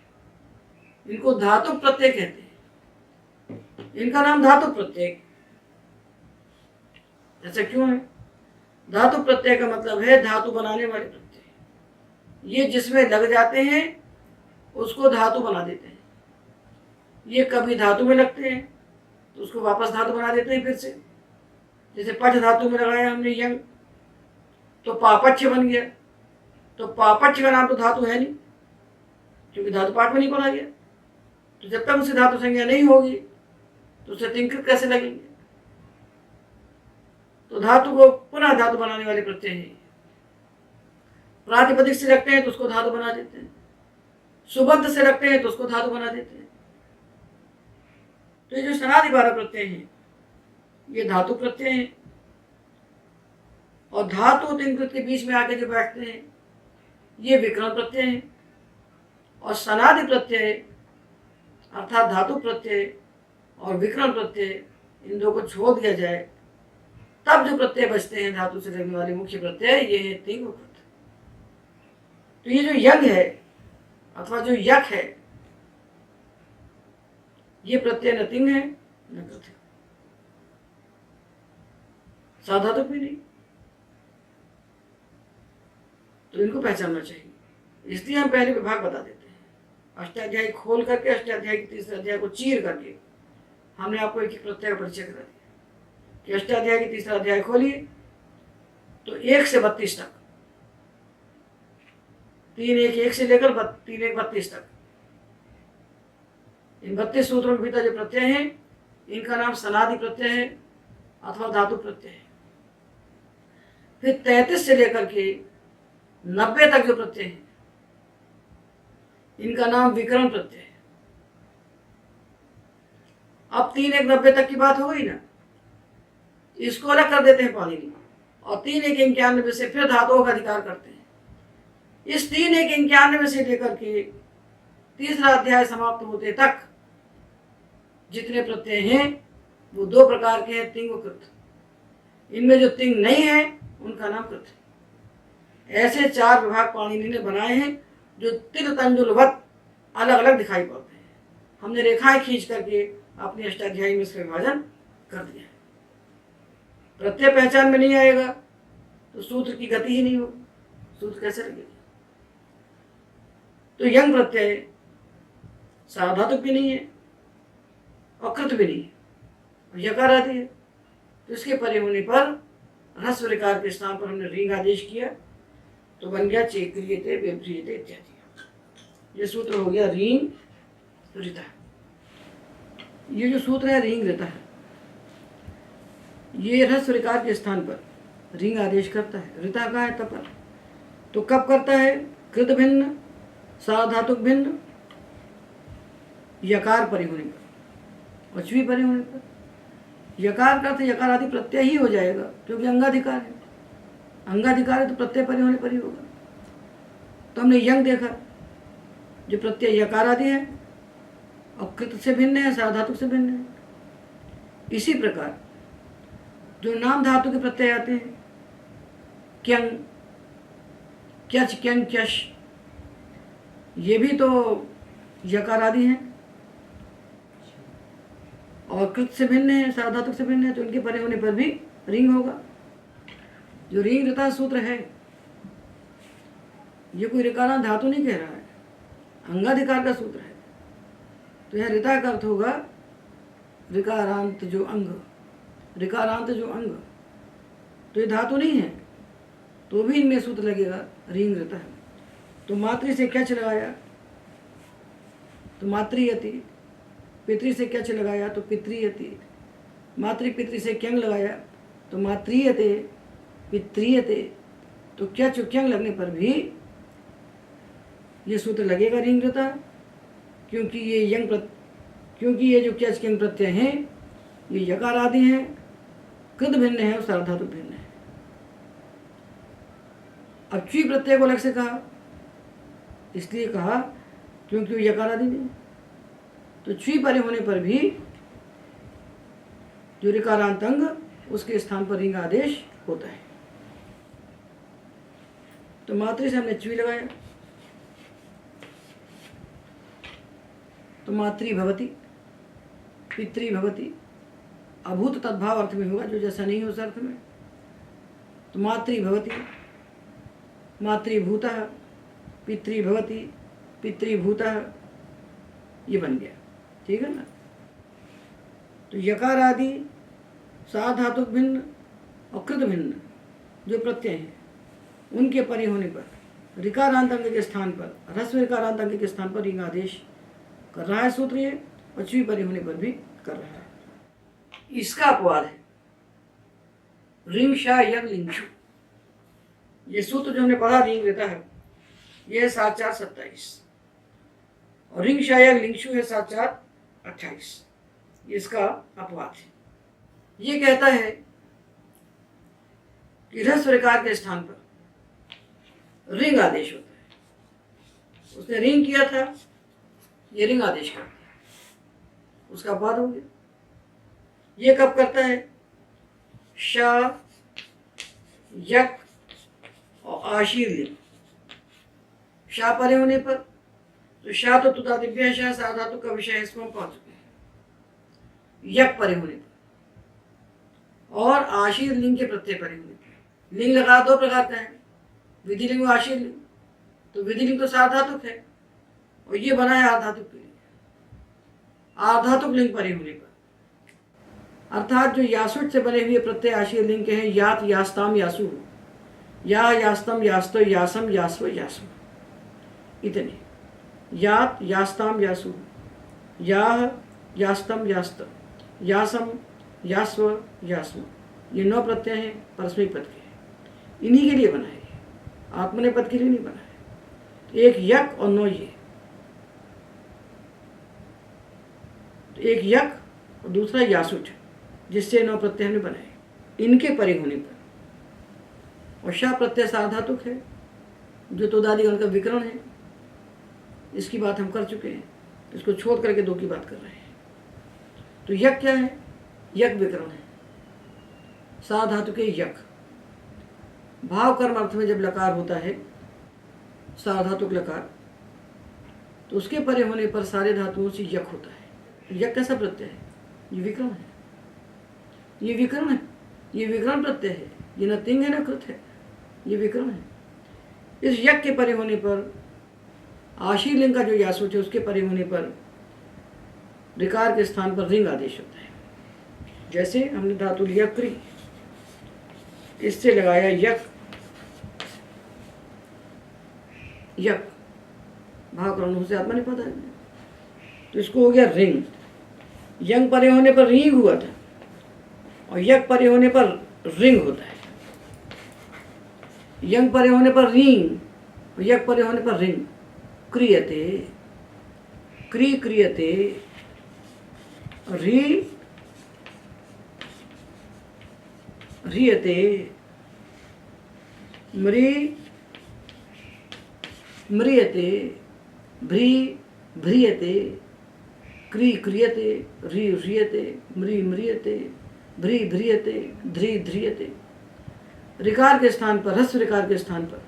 इनको धातुक प्रत्यय कहते हैं। इनका नाम धातुक प्रत्यय ऐसा क्यों है? धातु प्रत्यय का मतलब है धातु बनाने वाले प्रत्यय। ये जिसमें लग जाते हैं उसको धातु बना देते हैं। ये कभी धातु में लगते हैं तो उसको वापस धातु बना देते हैं फिर से, जैसे पच धातु में लगाया हमने यंग, तो पापच्य बन गया। तो पापच्य का नाम तो धातु है नहीं, क्योंकि धातु पाठ में नहीं पढ़ा गया। तो जब तक उसे धातु संज्ञा नहीं होगी तो उसे तिंकृत कैसे लगेंगे? तो धातु को पुनः धातु बनाने वाले प्रत्यय हैं। प्रातिपदिक से रखते हैं तो उसको धातु बना देते हैं, सुबंध से रखते हैं तो उसको धातु बना देते हैं। तो ये जो सनादि 12 प्रत्यय हैं ये धातु प्रत्यय हैं, और धातु तिंकृत के बीच में आके जो बैठते हैं ये विकर्ण प्रत्यय हैं। और सनादि प्रत्यय अर्थात धातु प्रत्यय और विकर्ण प्रत्यय, इन दो को छोड़ दिया जाए तब जो प्रत्यय बचते हैं धातु से लगने वाले मुख्य प्रत्यय, ये है तिंग और कृत। तो ये जो यंग है अथवा जो यक है, ये प्रत्यय न तिंग है न कृत है, साधातुक भी नहीं। तो इनको पहचानना चाहिए, इसलिए हम पहले विभाग बता देते हैं। अष्टाध्यायी खोल करके अष्टाध्यायी के तीसरे अध्याय को चीर करके हमने आपको एक एक प्रत्यय का परिचय करा दिया कि अष्टाध्याय की तीसरा अध्याय खोलिए तो 1 से 32 तक, 3-1 से लेकर 3-1-32 तक, इन 32 सूत्रों के भीतर जो प्रत्यय हैं इनका नाम सनादि प्रत्यय है अथवा धातु प्रत्यय है। फिर 33 से लेकर के 90 तक जो प्रत्यय है इनका नाम विकर्ण प्रत्यय है। अब 3-1-90 तक की बात हो गई ना, इसको अलग कर देते हैं पाणिनि, और 3-1-91 से फिर धातुओं का अधिकार करते हैं। इस 3-1-91 से लेकर के तीसरा अध्याय समाप्त होते तक जितने प्रत्यय हैं वो 2 प्रकार के हैं, तिंग और कृत। इनमें जो तिंग नहीं है उनका नाम कृत है। ऐसे 4 विभाग पाणिनि ने बनाए हैं जो तिल तंजुलवत अलग अलग दिखाई पड़ते हैं। हमने रेखाएं खींच करके अपनी अष्टाध्यायी में इसका विभाजन कर दिया है। प्रत्यय पहचान में नहीं आएगा तो सूत्र की गति ही नहीं होगी, सूत्र कैसे लगेगा? तो यंग प्रत्यय साधातुक भी नहीं है और कृत भी नहीं है, यकार आदि है। तो इसके परे होने पर ह्रस्व ऋकार के स्थान पर हमने रींग आदेश किया तो बन गया चेक्रियते व्यभ्रियते इत्यादि। ये सूत्र हो गया रींग ऋता। ये जो सूत्र है रींग ऋता है, ये ह्रस्व ऋकार के स्थान पर रींग आदेश करता है। ऋता का है तपर, तो कब करता है? कृत भिन्न, साधातुक भिन्न, यकार परे होने पर, अचवी परे होने पर। यकार का अर्थ यकार आदि प्रत्यय ही हो जाएगा क्योंकि अंगाधिकार है। अंगाधिकार है तो प्रत्यय परे होने पर ही होगा। तो हमने यंग देखा जो प्रत्यय यकार आदि है और कृत से भिन्न है, साधातुक से भिन्न है। इसी प्रकार जो नाम धातु के प्रत्यय आते हैं, क्यंग, क्यच, क्यंग, क्यश, ये भी तो यकार आदि हैं और कृत से भिन्न है, साधातुक से भिन्न है, तो इनके परे होने पर भी रिंग होगा। जो रींग ऋता सूत्र है ये कोई ऋकारांत धातु नहीं कह रहा है, अंगाधिकार का सूत्र है। तो यह ऋता का अर्थ होगा ऋकारांत जो अंग, ऋकारांत जो अंग। तो ये धातु नहीं है तो भी इनमें सूत्र लगेगा रींग ऋता है। तो मातृ से क्यच लगाया तो मातृयति, पितृ से क्यच लगाया तो पितृयति, मातृ पितृ से क्यंग लगाया तो मातृयते पितृयते। तो क्यच क्यंग लगने पर भी ये सूत्र लगेगा रींग ऋता, क्योंकि ये यंग क्योंकि ये जो क्यच क्यंग प्रत्यय हैं ये यकार आदि हैं, कृत भिन्न है और साधातुक भिन्न है। अब च्वी प्रत्यय को अलग से कहा, इसलिए कहा क्योंकि वो यकार आदि नहीं। तो च्वी परे होने पर भी जो ऋकारांत अंग उसके स्थान पर रिंग आदेश होता है। तो मातृ से हमने च्वी लगाया तो मातृ भवती, पितृ भवती, अभूत तद्भाव अर्थ में होगा, जो जैसा नहीं हो उस अर्थ में। तो मातृ भवती, मातृभूतः, पितृ भवती, पितृभूतः, ये बन गया। ठीक है ना? तो यकार आदि साधातुक भिन्न, और कृत भिन्न जो प्रत्यय हैं उनके परे होने पर ऋकारांत अंग के स्थान पर ह्रस्व ऋकारांत अंग के स्थान पर रिंग आदेश कर रहा है सूत्र ये, और च्वी परे होने पर भी कर रहा है। इसका अपवाद है रिंग शा यज्ञ लिंगशु। ये सूत्र जो हमने पढ़ा रिंग रहता है ये है 7-4-27 और रिंग शा यज्ञ लिंगशु है 7-4-28। इसका अपवाद है। ये कहता है कि ह्रस्व ऋकार के स्थान पर रिंग आदेश होता है। उसने रिंग किया था, ये रिंग आदेश करता है, उसका अपवाद हो गया। ये कब करता है? शा, यक और आशीर लिंग। शा परे होने पर तो शा तो तुदादिव्य शा साधातु का विषय है, इसमें हम पहुंच चुके हैं। यक परे होने पर और आशीर लिंग के प्रत्यय परे होने पर। लिंग लगा दो प्रकार का है, विधि लिंग और आशीर लिंग। तो विधि लिंग तो साधातुक है और ये बना है आधातुक के लिए। आधातुक लिंग परे होने पर अर्थात जो यासुट से बने हुए प्रत्यय आशीर लिंग के हैं यात यास्ताम यासु, या यास्तम यास्तो यासम यास्व यासु, इतने। यात यास्ताम यासु, याह यास्तम यास्त, यासम यास्व यास्व, ये 9 प्रत्यय हैं परस्मैक पद के। इन्हीं के लिए बना है, आत्मने पद के लिए नहीं बना है। एक यक और 9 ये, तो एक यक और दूसरा यासुट, जिससे 9 प्रत्यय हमने बनाए। इनके परे होने पर और शा प्रत्यय साधातुक है जो तोदादिगण का विकरण है, इसकी बात हम कर चुके हैं। इसको छोड़ करके 2 की बात कर रहे हैं। तो यक क्या है? यक विकरण है, साधातुक यक। भाव कर्म अर्थ में जब लकार होता है साधातुक लकार, तो उसके परे होने पर सारे धातुओं से यक होता है। यक कैसा प्रत्यय है? ये विकरण है, ये विकरण है, ये विकरण प्रत्यय है। ये न तिंग है न कृत है, ये विकरण है। इस यक के परे होने पर आशीर लिंग का जो यासुच है उसके परे होने पर ऋकार के स्थान पर रिंग आदेश होता है। जैसे हमने धातु लिया क्री, इससे लगाया यक, यक भाव क्रम से आत्मा नहीं पता है, तो इसको हो गया रिंग। यंग परे होने पर रिंग हुआ था और यक परे होने पर रिंग होता है। यंग परे होने पर रिंग और यक परे होने पर रिंग। क्रियते, क्री क्रियते, री ह्रियते, म्री म्रियते, भ्री भ्रियते, क्री क्रियते, री ह्रियते, म्री म्रियते, भ्री भ्रियते, ध्री ध्रियते। ऋकार के स्थान पर, ह्रस्व ऋकार के स्थान पर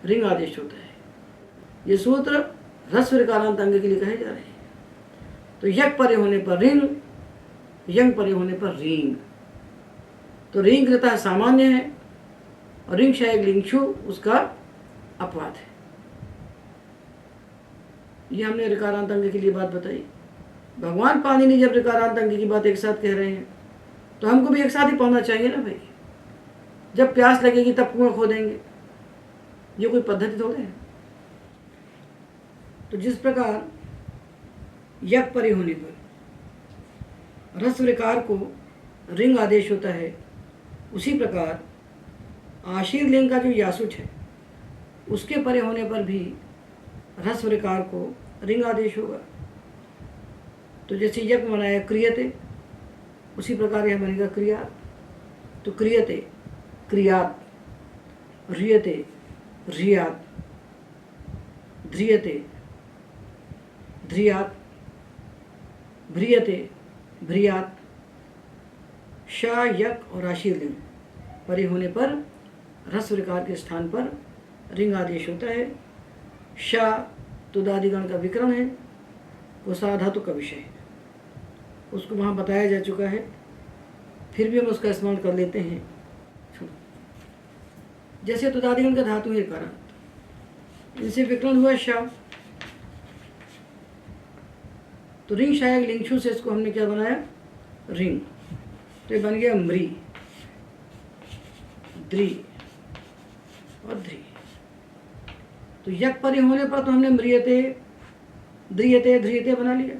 रिंग आदेश होता है। ये सूत्र ह्रस्व ऋकारांत अंग के लिए कहे जा रहे हैं। तो यक परे होने पर रिंग, यंग परे होने पर रिंग। तो रिंग कृता सामान्य है और रिंग शायक लिंगशु उसका अपवाद है। ये हमने ऋकारांत अंग के लिए बात बताई। भगवान पाणिनि जब ऋकारांत अंग की बात एक साथ कह रहे हैं तो हमको भी एक साथ ही पढ़ना चाहिए ना भाई। जब प्यास लगेगी तब कुआं खोदेंगे, ये कोई पद्धति थोड़े है। तो जिस प्रकार यक परे होने पर ह्रस्व ऋकार को रिंग आदेश होता है, उसी प्रकार आशीर लिंग का जो यासुच है उसके परे होने पर भी ह्रस्व ऋकार को रिंग आदेश होगा। तो जैसे यक बनाया क्रियते, उसी प्रकार यह बनेगा क्रियात। तो क्रियते क्रियात, ह्रियते ह्रियात, ध्रियते ध्रियात, भ्रियते भ्रियात। शा, यक और आशीर लिंग परे होने पर ह्रस्व ऋकार के स्थान पर रिंग आदेश होता है। शा तुदादिगण का विकरण है, वो साधातु का विषय है, उसको वहाँ बताया जा चुका है, फिर भी हम उसका स्मरण कर लेते हैं। जैसे तुदादिगण का धातु है कारण, इनसे विकरण हुआ शा, तो रिंग शायक लिंगशु से इसको हमने क्या बनाया? रिंग। तो ये बन गया म्री। द्रि और ध्री। तो यक परे होने पर तो हमने म्रियते द्रियते ध्रियते बना लिया,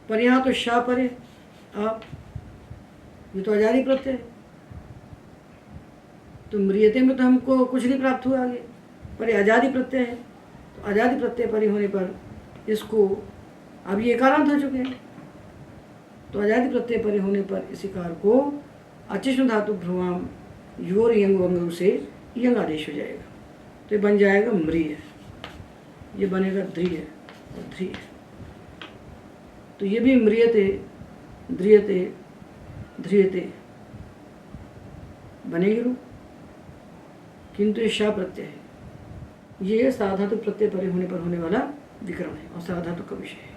पर यहाँ तो शा परे आप, ये तो आजादी प्रत्यय है। तो म्रियते में तो हमको कुछ नहीं प्राप्त हुआ आगे, पर ये आजादी प्रत्यय है। तो आजादी प्रत्यय परे होने पर इसको, अब ये एकारांत हो चुके हैं, तो आजादी प्रत्यय परे होने पर इस कार को अचिष्ण धातु भ्रुवाम योर यंग वंग से यंग आदेश हो जाएगा, तो ये बन जाएगा म्रिय, ये बनेगा द्रिय और ध्रिय। तो ये भी म्रियते द्रियते ध्रियते बनेगी रूप, किंतु ये शा प्रत्यय है, ये साधातु प्रत्यय परे होने पर होने वाला विकरण है और साधातु का विषय है,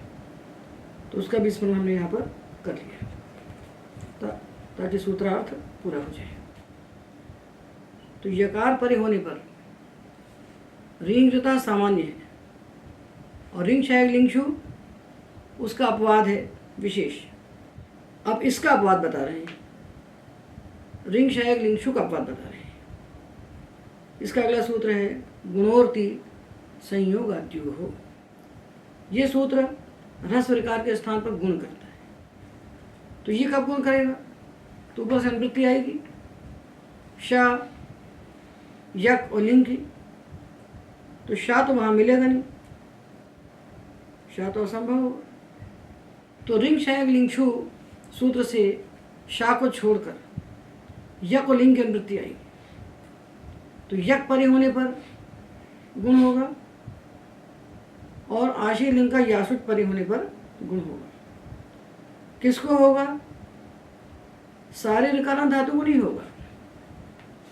तो उसका भी स्मरण हमने यहाँ पर कर लिया ताकि सूत्रार्थ पूरा हो जाए। तो यकार परे होने पर रिंग जोता सामान्य है और रिंग शायक लिंगशु उसका अपवाद है विशेष। अब इसका अपवाद बता रहे हैं, रिंग शायक लिंगशु का अपवाद बता रहे हैं। इसका अगला सूत्र है गुणोर्ति संयोगाद्यो हो। ये सूत्र रस विकार के स्थान पर गुण करता है। तो ये कब गुण करेगा? तो ऊपर से अनुवृत्ति आएगी शा यक और लिंग की, तो शा तो वहाँ मिलेगा नहीं, शा तो असंभव होगा। तो रिंग शायक लिंगशु सूत्र से शा को छोड़कर यक और लिंग की अनुवृत्ति आएगी, तो यक परे होने पर गुण होगा और आशी लिंग का यासुट परे होने पर गुण होगा। किसको होगा? सारे ऋकारांत धातु को नहीं होगा,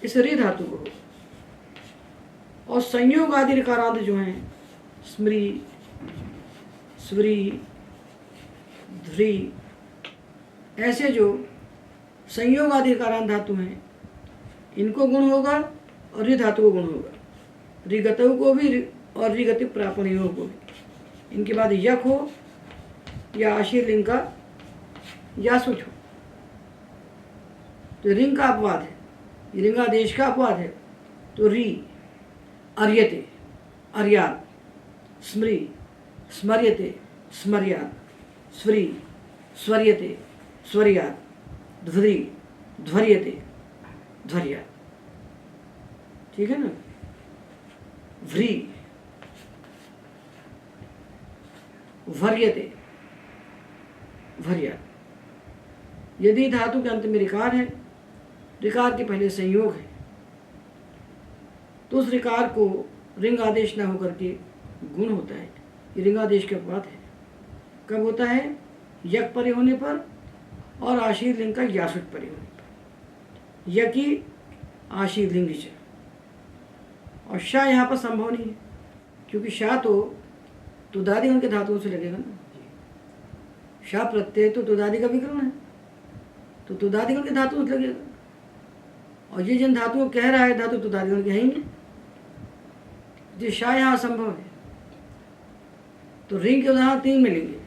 इस रि धातु को होगा। और संयोग आदि ऋकारांत जो हैं स्मृ स्व्री ध्री, ऐसे जो संयोग आदि ऋकारांत धातु हैं इनको गुण होगा और रि धातु को गुण होगा, ऋगतु को भी और ऋगति प्रापणियों को भी। इनके बाद यक हो या आशीर लिंग का या सुच हो, तो रिंग का अपवाद है, रिंगादेश का अपवाद है। तो री अर्यते अर्यात, स्मृ स्मर्यते स्मर्यात, स्व्री स्वर्यते स्वर्यात, ध्वरि ध्वर्यते ध्वर्यात। ठीक है ना? व्री वर्यते वर्यात। यदि धातु के अंत में ऋकार है, ऋकार के पहले संयोग है, तो उस ऋकार को रिंग आदेश न होकर के गुण होता है। ये रिंग आदेश के अपवाद है। कब होता है? यक परे होने पर और आशीर लिंग का यासुट परे होने पर। यकी आशीर लिंग च, और शाह यहाँ पर संभव नहीं है, क्योंकि शाह तो तुदादि उनके धातुओं से लगेगा ना। शाह प्रत्यय तो तुदादि का विकरण है, तो तुदादि उनके धातुओं से लगेगा, और ये जिन धातुओं कह रहा है धातु तुदादि उनके है ही नहीं, जो शाह यहाँ असंभव है। तो रिंग के उदाहरण 3 मिलेंगे।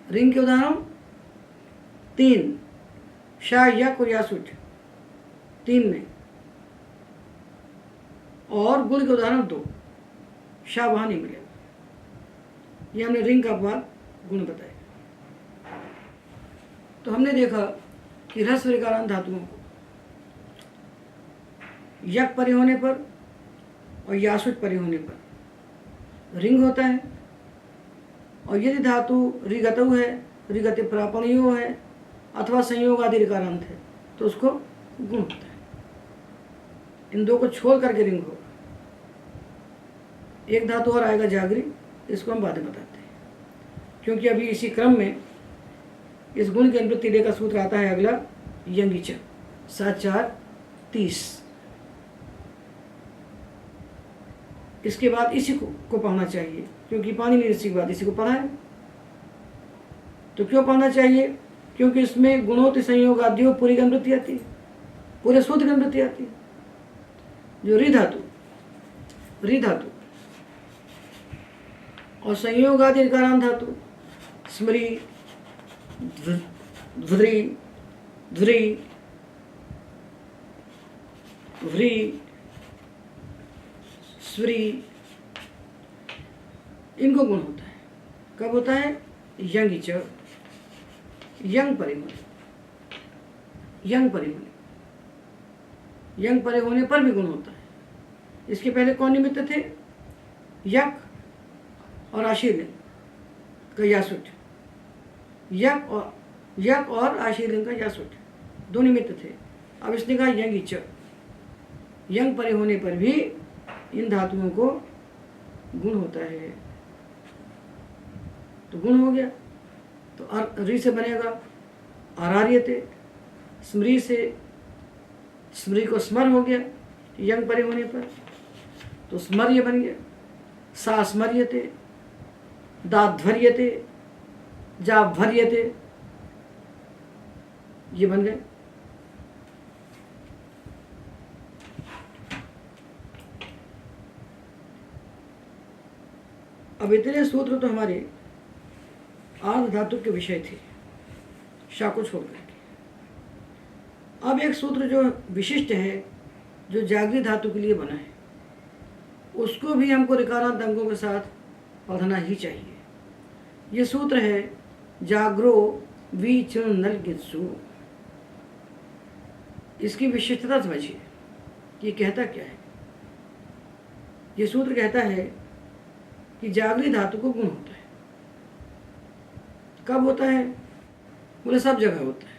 रिंग के उदाहरण 3, शाह यक और यासुट 3 में, और गुण के उदाहरण 2, शाह वहाँ नहीं मिलेगा। ये हमने रिंग का अपवाद गुण बताया। तो हमने देखा कि रस विकारांत धातुओं को यक परे होने पर और यासुट परे होने पर रिंग होता है, और यदि धातु ऋगतु है, ऋगति प्रापणियो है अथवा संयोग आदि ऋकारांत है, तो उसको गुण होता है। इन दो को छोड़ करके रिंग होगा। एक धातु और आएगा जागरी, इसको हम बाद में बताते हैं, क्योंकि अभी इसी क्रम में इस गुण की अनुवृत्ति लेकर सूत्र आता है अगला यंगिच 7-4-30। इसके बाद इसी को पढ़ना चाहिए, क्योंकि पाणिनि ऋषि के बाद इसी को पढ़ा है। तो क्यों पढ़ना चाहिए? क्योंकि इसमें गुणोत्ति संयोग आदि पूरी अनुवृत्ति आती है, पूरे सूत्र की अनुवृत्ति आती है। जो रि धातु और संयोग आदि ऋकारांत धातु स्मृ ध्वरि ध्वरि व्री, स्व्री, इनको गुण होता है। कब होता है? यंग च, यंग परे होने, यंग परे होने, यंग परे होने पर भी गुण होता है। इसके पहले कौन निमित्त थे? यक और आशीर्लिंग का यासुट, यक और आशीर्लिंग का यासुट दो निमित्त थे। अब इसने कहा यंग च, यंग परे होने पर भी इन धातुओं को गुण होता है। तो गुण हो गया, तो री से बनेगा आरार्यते, स्मृ से स्मृ को स्मर हो गया यंग परे होने पर, तो स्मर्य बन गया। सा स्मर्यते, दाध्वर्यते, जाभ्वर्यते, ये बन गए। अब इतने सूत्र तो हमारे आर्ध धातु के विषय थे, शा को छोड़ करके। अब एक सूत्र जो विशिष्ट है, जो जागृत धातु के लिए बना है, उसको भी हमको ऋकारांत अंगों के साथ पढ़ना ही चाहिए। ये सूत्र है जागरो विचुण नल गित्सु। इसकी विशिष्टता समझिए, ये कहता क्या है। ये सूत्र कहता है कि जागृत धातु को गुण होता है। कब होता है? बोले सब जगह होता है।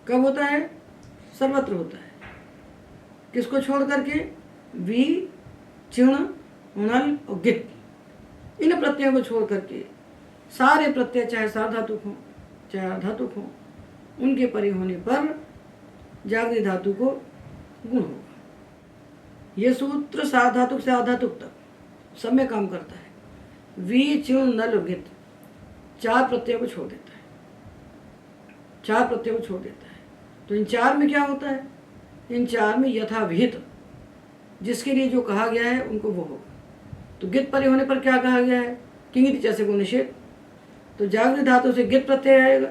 कब होता है? सर्वत्र होता है। किसको छोड़ करके? वी, चिण, उणल और गित, इन प्रत्ययों को छोड़ करके सारे प्रत्यय, चाहे सार्वधातुक हों चाहे अर्धातुक हों, उनके परे होने पर जागृत धातु को गुण होगा। ये सूत्र सार्वधातुक से आधातुक तक सब में काम करता है। वी, चिण, नल और गित, चार प्रत्ययों को छोड़ देता है, चार प्रत्ययों को छोड़ देता है। तो इन चार में क्या होता है? इन चार में यथाविहित जिसके लिए जो कहा गया है उनको वो होगा। तो गित परे होने पर क्या कहा गया है? किंगित जैसे को निषेध। तो जागृत धातु से गित प्रत्यय आएगा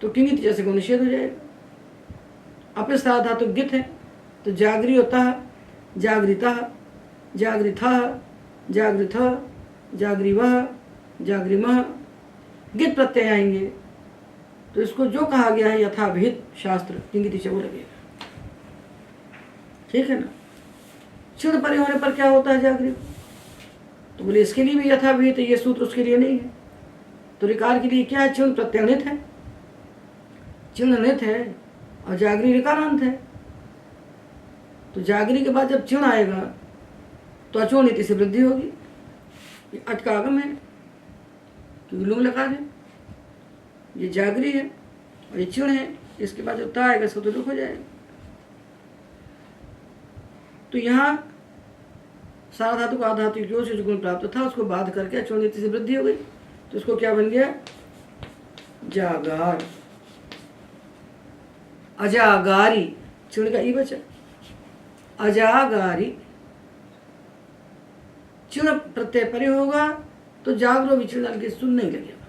तो किंगित जैसे को निषेध हो जाएगा। अपस्था धातु गित है तो जागरी होता है, जागृता, जागृथा, जागृथ, जागृवः, जागृमः, गित प्रत्यय आएंगे। तो इसको जो कहा गया है यथाविहित शास्त्र किंगित से वो लगेगा। ठीक है ना? क्षण परे होने पर क्या होता है जागृत? तो बोले इसके लिए भी यथाविहित है, ये सूत्र उसके लिए नहीं है। तो ऋकार के लिए क्या है? क्षण प्रत्ययनित है, चिण नित है और जागरी ऋकारांत है। तो जागरी के बाद जब चिण आएगा तो अचोनिति से वृद्धि होगी। ये अट का आगम है क्योंकि लुंग लकार है, ये जागरी है और ये चिण है। इसके बाद जब ता आएगा इसका तो दुख हो जाएगा। तो यहाँ सार्वधातुक आधातुक जो से गुण प्राप्त था उसको बाध करके अचोनिति से वृद्धि हो गई। तो इसको क्या बन गया? जागार, अजागारी, चिण का ई बचा, अजागारी। चिण प्रत्यय परे होगा तो जागरो विचरण के सुन नहीं लगेगा।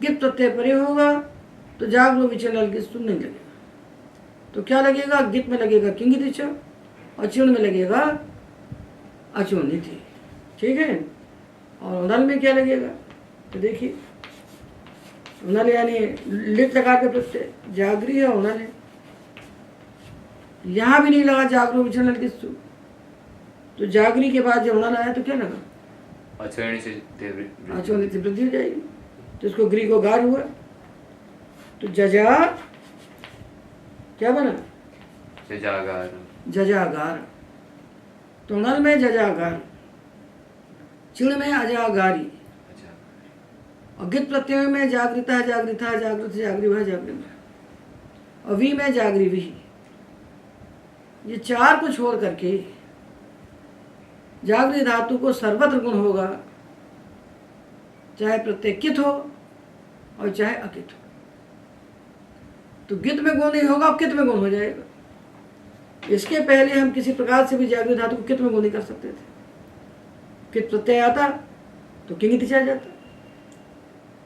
गित प्रत्यय परे होगा तो जागरो विचरण के सुन नहीं लगेगा। तो क्या लगेगा? गित में लगेगा किंगित च और चिण में लगेगा अचोनिति। ठीक है? और नल में क्या लगेगा? तो देखिए नल यानी लिट लगा के प्रत्यय जागरी है और नल है। यहाँ भी नहीं लगा जागरो विचरण किस्तु। तो जागरी के बाद जब नल आया तो क्या लगा? अचोनिति वृद्धि हो जाएगी। तो इसको ग्री को गार हुआ तो जजा क्या बना? जजागार। तो नल में जजागार, चिण में अजागारी और गित प्रत्यय में जागृता, जागृता, जागृत, जागृवः, जागृमः और वी में जागृवी। ये चार को छोड़ करके जागृत धातु को सर्वत्र गुण होगा, चाहे प्रत्यय कित हो और चाहे अकित हो। तो गित में गुण नहीं होगा, कित में गुण हो जाएगा। इसके पहले हम किसी प्रकार से भी जागृत धातु को कित में गुण नहीं कर सकते थे। कित प्रत्यय आता तो किंगित चल जाता।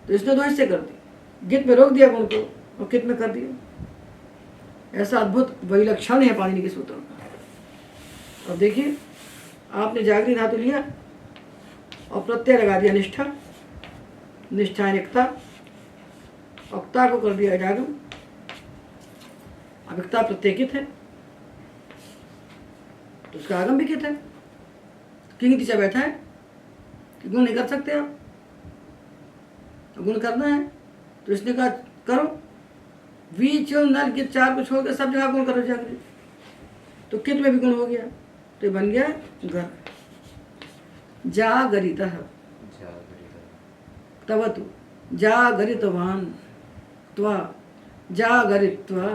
तो इसने दो हिस्से कर दिए, गित में रोक दिया गुण को और कित में कर दिया। ऐसा अद्भुत विलक्षण है पाणिनि के सूत्रों का। अब देखिए, आपने जागृत धातु लिया और प्रत्यय लगा दिया निष्ठा, निष्ठा निकता, अक्ता को कर दिया जागम, अभिकता प्रत्ययकित है तो उसका आगम भी कित है। किंग दिशा बैठा है कि गुण नहीं कर सकते आप, तो गुण करना है तो इसने कहा करो, वी चुन नल के 4 को छोड़कर सब जगह गुण करो जागृत, तो कित में भी गुण हो गया, तो ये बन गया घर। जागरितः तवतु जागरितवान त्वा जागरित्वा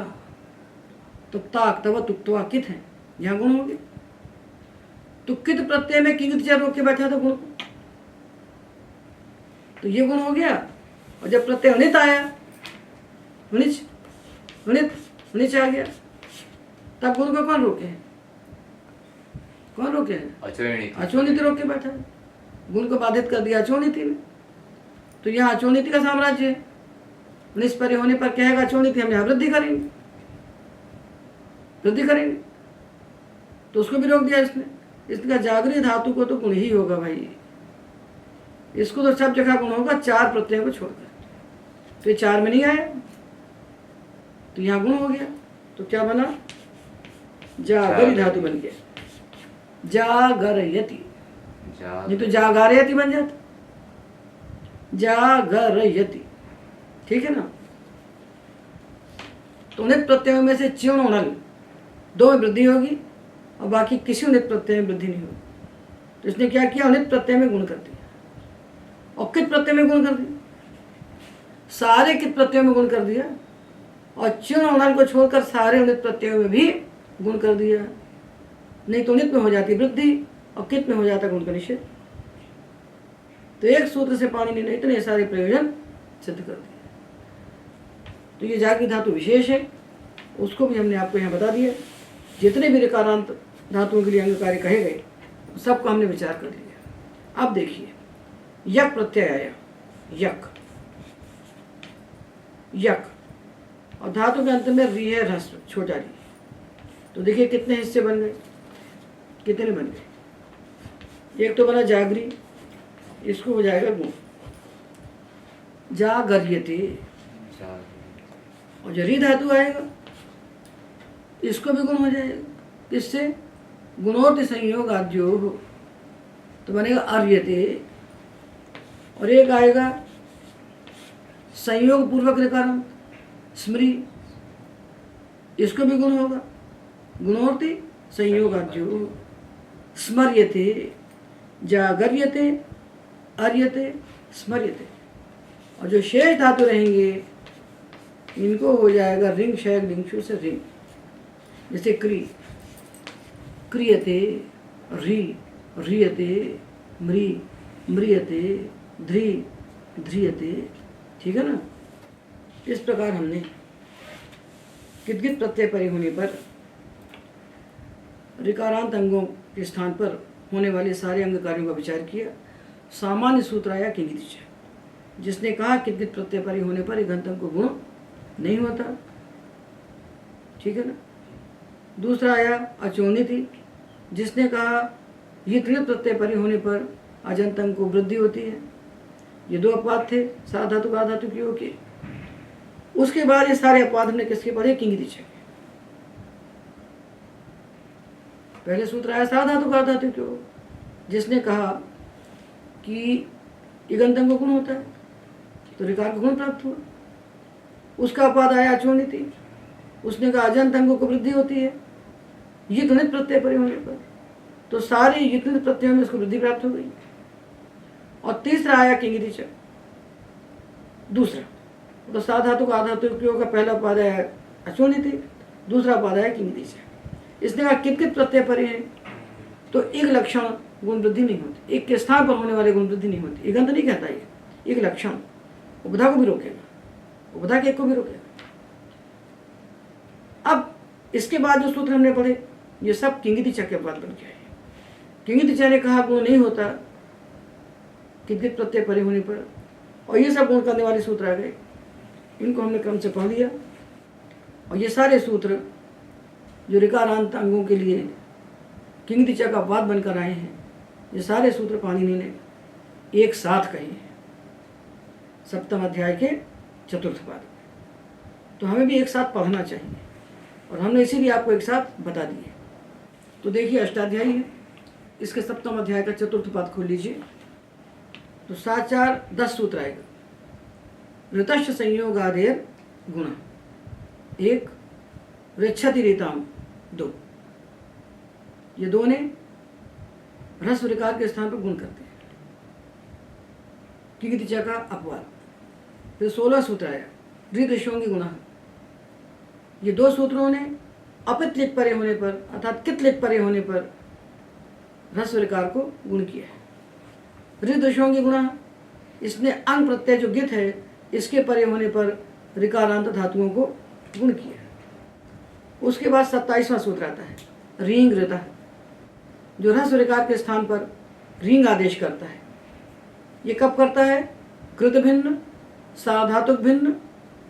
तुक्ताक तवतु त्वा कित है, यहाँ गुण हो गया। तो कित प्रत्यय में किंग दिशा रोक के बैठा था गुण को, तो ये गुण हो गया। और जब प्रत्यय अनित आया, अनिच अनित अनिच आ गया, तब गुण को कौन रोके है, कौन रोके है, अचोनिति रोक के बैठा है। गुण को बाधित कर दिया अचोनिति ने, तो यहाँ अचोनिति का साम्राज्य है। निष्पर्य होने पर कहेगा अचोनिति, हम यहाँ वृद्धि करेंगे, वृद्धि करेंगे, तो उसको भी रोक दिया इसने। इसका जागृत धातु को तो गुण ही होगा भाई, इसको तो सब जगह गुण होगा 4 प्रत्ययों को छोड़कर। तो ये 4 में नहीं आया, तो यहाँ गुण हो गया, तो क्या बना, जागरी धातु बन गया, जागरयति, नहीं तो जागारयति बन जाता, जागरयति, ठीक है ना। तो नित प्रत्ययों में से च्युण उणल 2 में वृद्धि होगी और बाकी किसी नित प्रत्यय में वृद्धि नहीं होगी। तो इसने क्या किया, नित प्रत्यय में गुण कर दिया और कित प्रत्यय में गुण कर दिया, सारे कित प्रत्ययों में गुण कर दिया, और च्युण उणल को छोड़कर सारे नित प्रत्ययों में भी गुण कर दिया। नहीं तो नित में हो जाती वृद्धि और कित में हो जाता गुण का निषेध। तो एक सूत्र से पाणिनि ने इतने सारे प्रयोजन सिद्ध कर दिए। तो ये जागृत धातु विशेष है, उसको भी हमने आपको यहाँ बता दिया। जितने भी ऋकारांत धातुओं के लिए अंग कार्य कहे गए सबको हमने विचार कर लिया। अब देखिए, यक प्रत्यय आया, यक यक, और धातु के अंत में री है, ह्रस्व छोटा री। तो देखिए कितने हिस्से बन गए, कितने बन गए। एक तो बना जागरी, इसको हो जाएगा गुण, जागर्यते, और जो री धातु आएगा इसको भी गुण हो जाएगा। इससे गुणोत्ति संयोग आद्यो हो, तो बनेगा अर्यते। और एक आएगा संयोग पूर्वक ऋकारांत स्मृ, इसको भी गुण होगा, गुणोत्ति संयोग आद्यो, स्मर्यते, जागर्यते, अर्यते, स्मर्यते। और जो शेष धातु रहेंगे इनको हो जाएगा रिंग शैग लिंगशु से रिंग, जैसे क्री, क्रियते, री, रियते, म्री, म्रियते, ध्री, ध्रियते, ठीक है ना। इस प्रकार हमने कित प्रत्यय परे होने पर ऋकारांत अंगों के स्थान पर होने वाले सारे अंग कार्यों का विचार किया। सामान्य सूत्र आया किंग दिशा, जिसने कहा कित प्रत्यय परे होने पर एक अंग को गुण नहीं होता, ठीक है ना। दूसरा आया अचोनिति, जिसने कहा ये त्रित प्रत्यय परे होने पर अजंतंग को वृद्धि होती है। ये 2 अपवाद थे, साधातु आधातु की होके। उसके बाद ये सारे अपवाद हमने किसके पढ़े, किंग दिशा। पहले सूत्र आया साधातु आधातु की, जिसने कहा कि इगंतंग को गुण होता है, तो ऋकार को गुण प्राप्त हुआ। उसका अपवाद आया अचोनिति, उसने कहा अजंतंगों को वृद्धि होती है ये ध्वनित प्रत्यय परे होने पर, तो सारे युतनित प्रत्ययों में उसको वृद्धि प्राप्त हो गई। और तीसरा आया किंग दिशा, दूसरा तो साधातु का आधातु का पहला पद है अचोनिति, दूसरा पद है किंग दिशा। इसने कहा कित प्रत्यय परे हैं तो एक लक्षण गुण वृद्धि नहीं होती, एक के स्थान पर होने वाले गुण वृद्धि नहीं होती। इगंत नहीं कहता ये, एक लक्षण उपधा को भी रोकेगा, उपधा के एक को भी रोकेगा। अब इसके बाद जो सूत्र हमने पढ़े ये सब किंग दिशा के बाद बन के आए। किंग दिशा ने कहा गुण नहीं होता कित प्रत्यय परे होने पर, और ये सब गुण करने वाले सूत्र आ गए। इनको हमने क्रम से पढ़ लिया। और ये सारे सूत्र जो ऋकारांत अंगों के लिए किंग दिचा का अपवाद बनकर आए हैं, ये सारे सूत्र पाणिनि ने एक साथ कहे हैं सप्तम अध्याय के चतुर्थ पाद। तो हमें भी एक साथ पढ़ना चाहिए और हमने इसीलिए आपको एक साथ बता दिए। तो देखिए अष्टाध्यायी है, इसके सप्तम अध्याय का चतुर्थ पाद खोल लीजिए। तो 7 4 10 सूत्र आएगा। ऋतश्च संयोगादेर गुण 1, ऋच्छति ऋताम 2। ये दो ने ह्रस्व ऋकार के स्थान पर गुण करते हैं। किंग दिचा का अपवाद। फिर 16 सूत्र आया ऋदृशोंगी गुण। ये दो सूत्रों ने अपित लिट परे होने पर अर्थात कित लिट परे होने पर ह्रस्व ऋकार को गुण किया है। ऋदृशोंगी गुण, इसने अंग प्रत्यय जो गित है इसके परे होने पर ऋकारांत धातुओं को गुण किया। उसके बाद 27वां सूत्र आता है रींग ऋतः, जो ह्रस्व ऋकार के स्थान पर रींग आदेश करता है। ये कब करता है? कृत भिन्न, साधातुक भिन्न,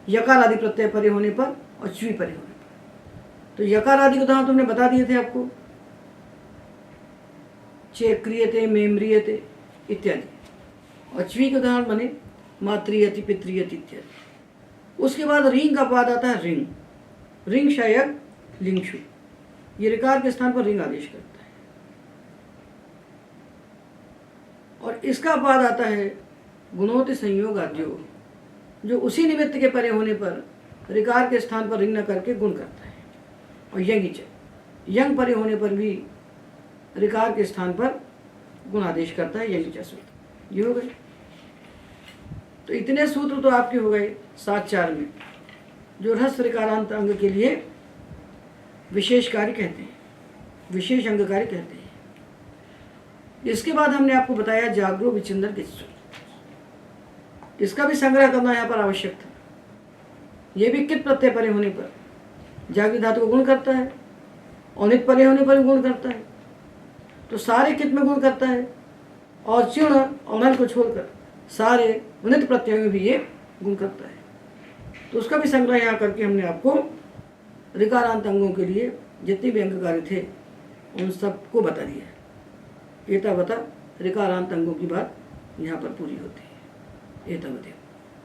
यकार आदि प्रत्यय परे होने पर और च्वी परे होने पर। तो यकार आदि को उदाहरण तुमने बता दिए थे आपको, चे क्रियते मेम्रियते इत्यादि, और च्वी के उदाहरण बने मातृयति पितृयति इत्यादि। उसके बाद रिंग का पद आता है रिंग, रिंग शायक लिंगशु, ये ऋकार के स्थान पर रिंग आदेश करता है। और इसका पद आता है गुणोति संयोग आद्यो, जो उसी निमित्त के परे होने पर ऋकार के स्थान पर रिंग न करके गुण करता है। और यंगिच, यंग परे होने पर भी ऋकार के स्थान पर गुण आदेश करता है यंगिचा सूत्र। ये हो गए। तो इतने सूत्र तो आपके हो गए 7 4 में, जो ह्रस्व ऋकारांत अंग के लिए विशेष कार्य कहते हैं, विशेष अंग कार्य कहते हैं। इसके बाद हमने आपको बताया जागरो विचिंदन के सूत्र। इसका भी संग्रह करना यहाँ पर आवश्यक था। ये भी कित प्रत्यय परे होने पर जागृ धातु को गुण करता है, अनित परे होने पर भी गुण करता है। तो सारे कित में गुण करता है और च्युण और नल को छोड़कर सारे उनित प्रत्यय में भी ये गुण करता है। तो उसका भी संग्रह यहाँ करके हमने आपको ऋकारांत अंगों के लिए जितने भी अंग कार्य थे उन सबको बता दिया है। एतावता ऋकारांत अंगों की बात यहाँ पर पूरी होती है। एतावता।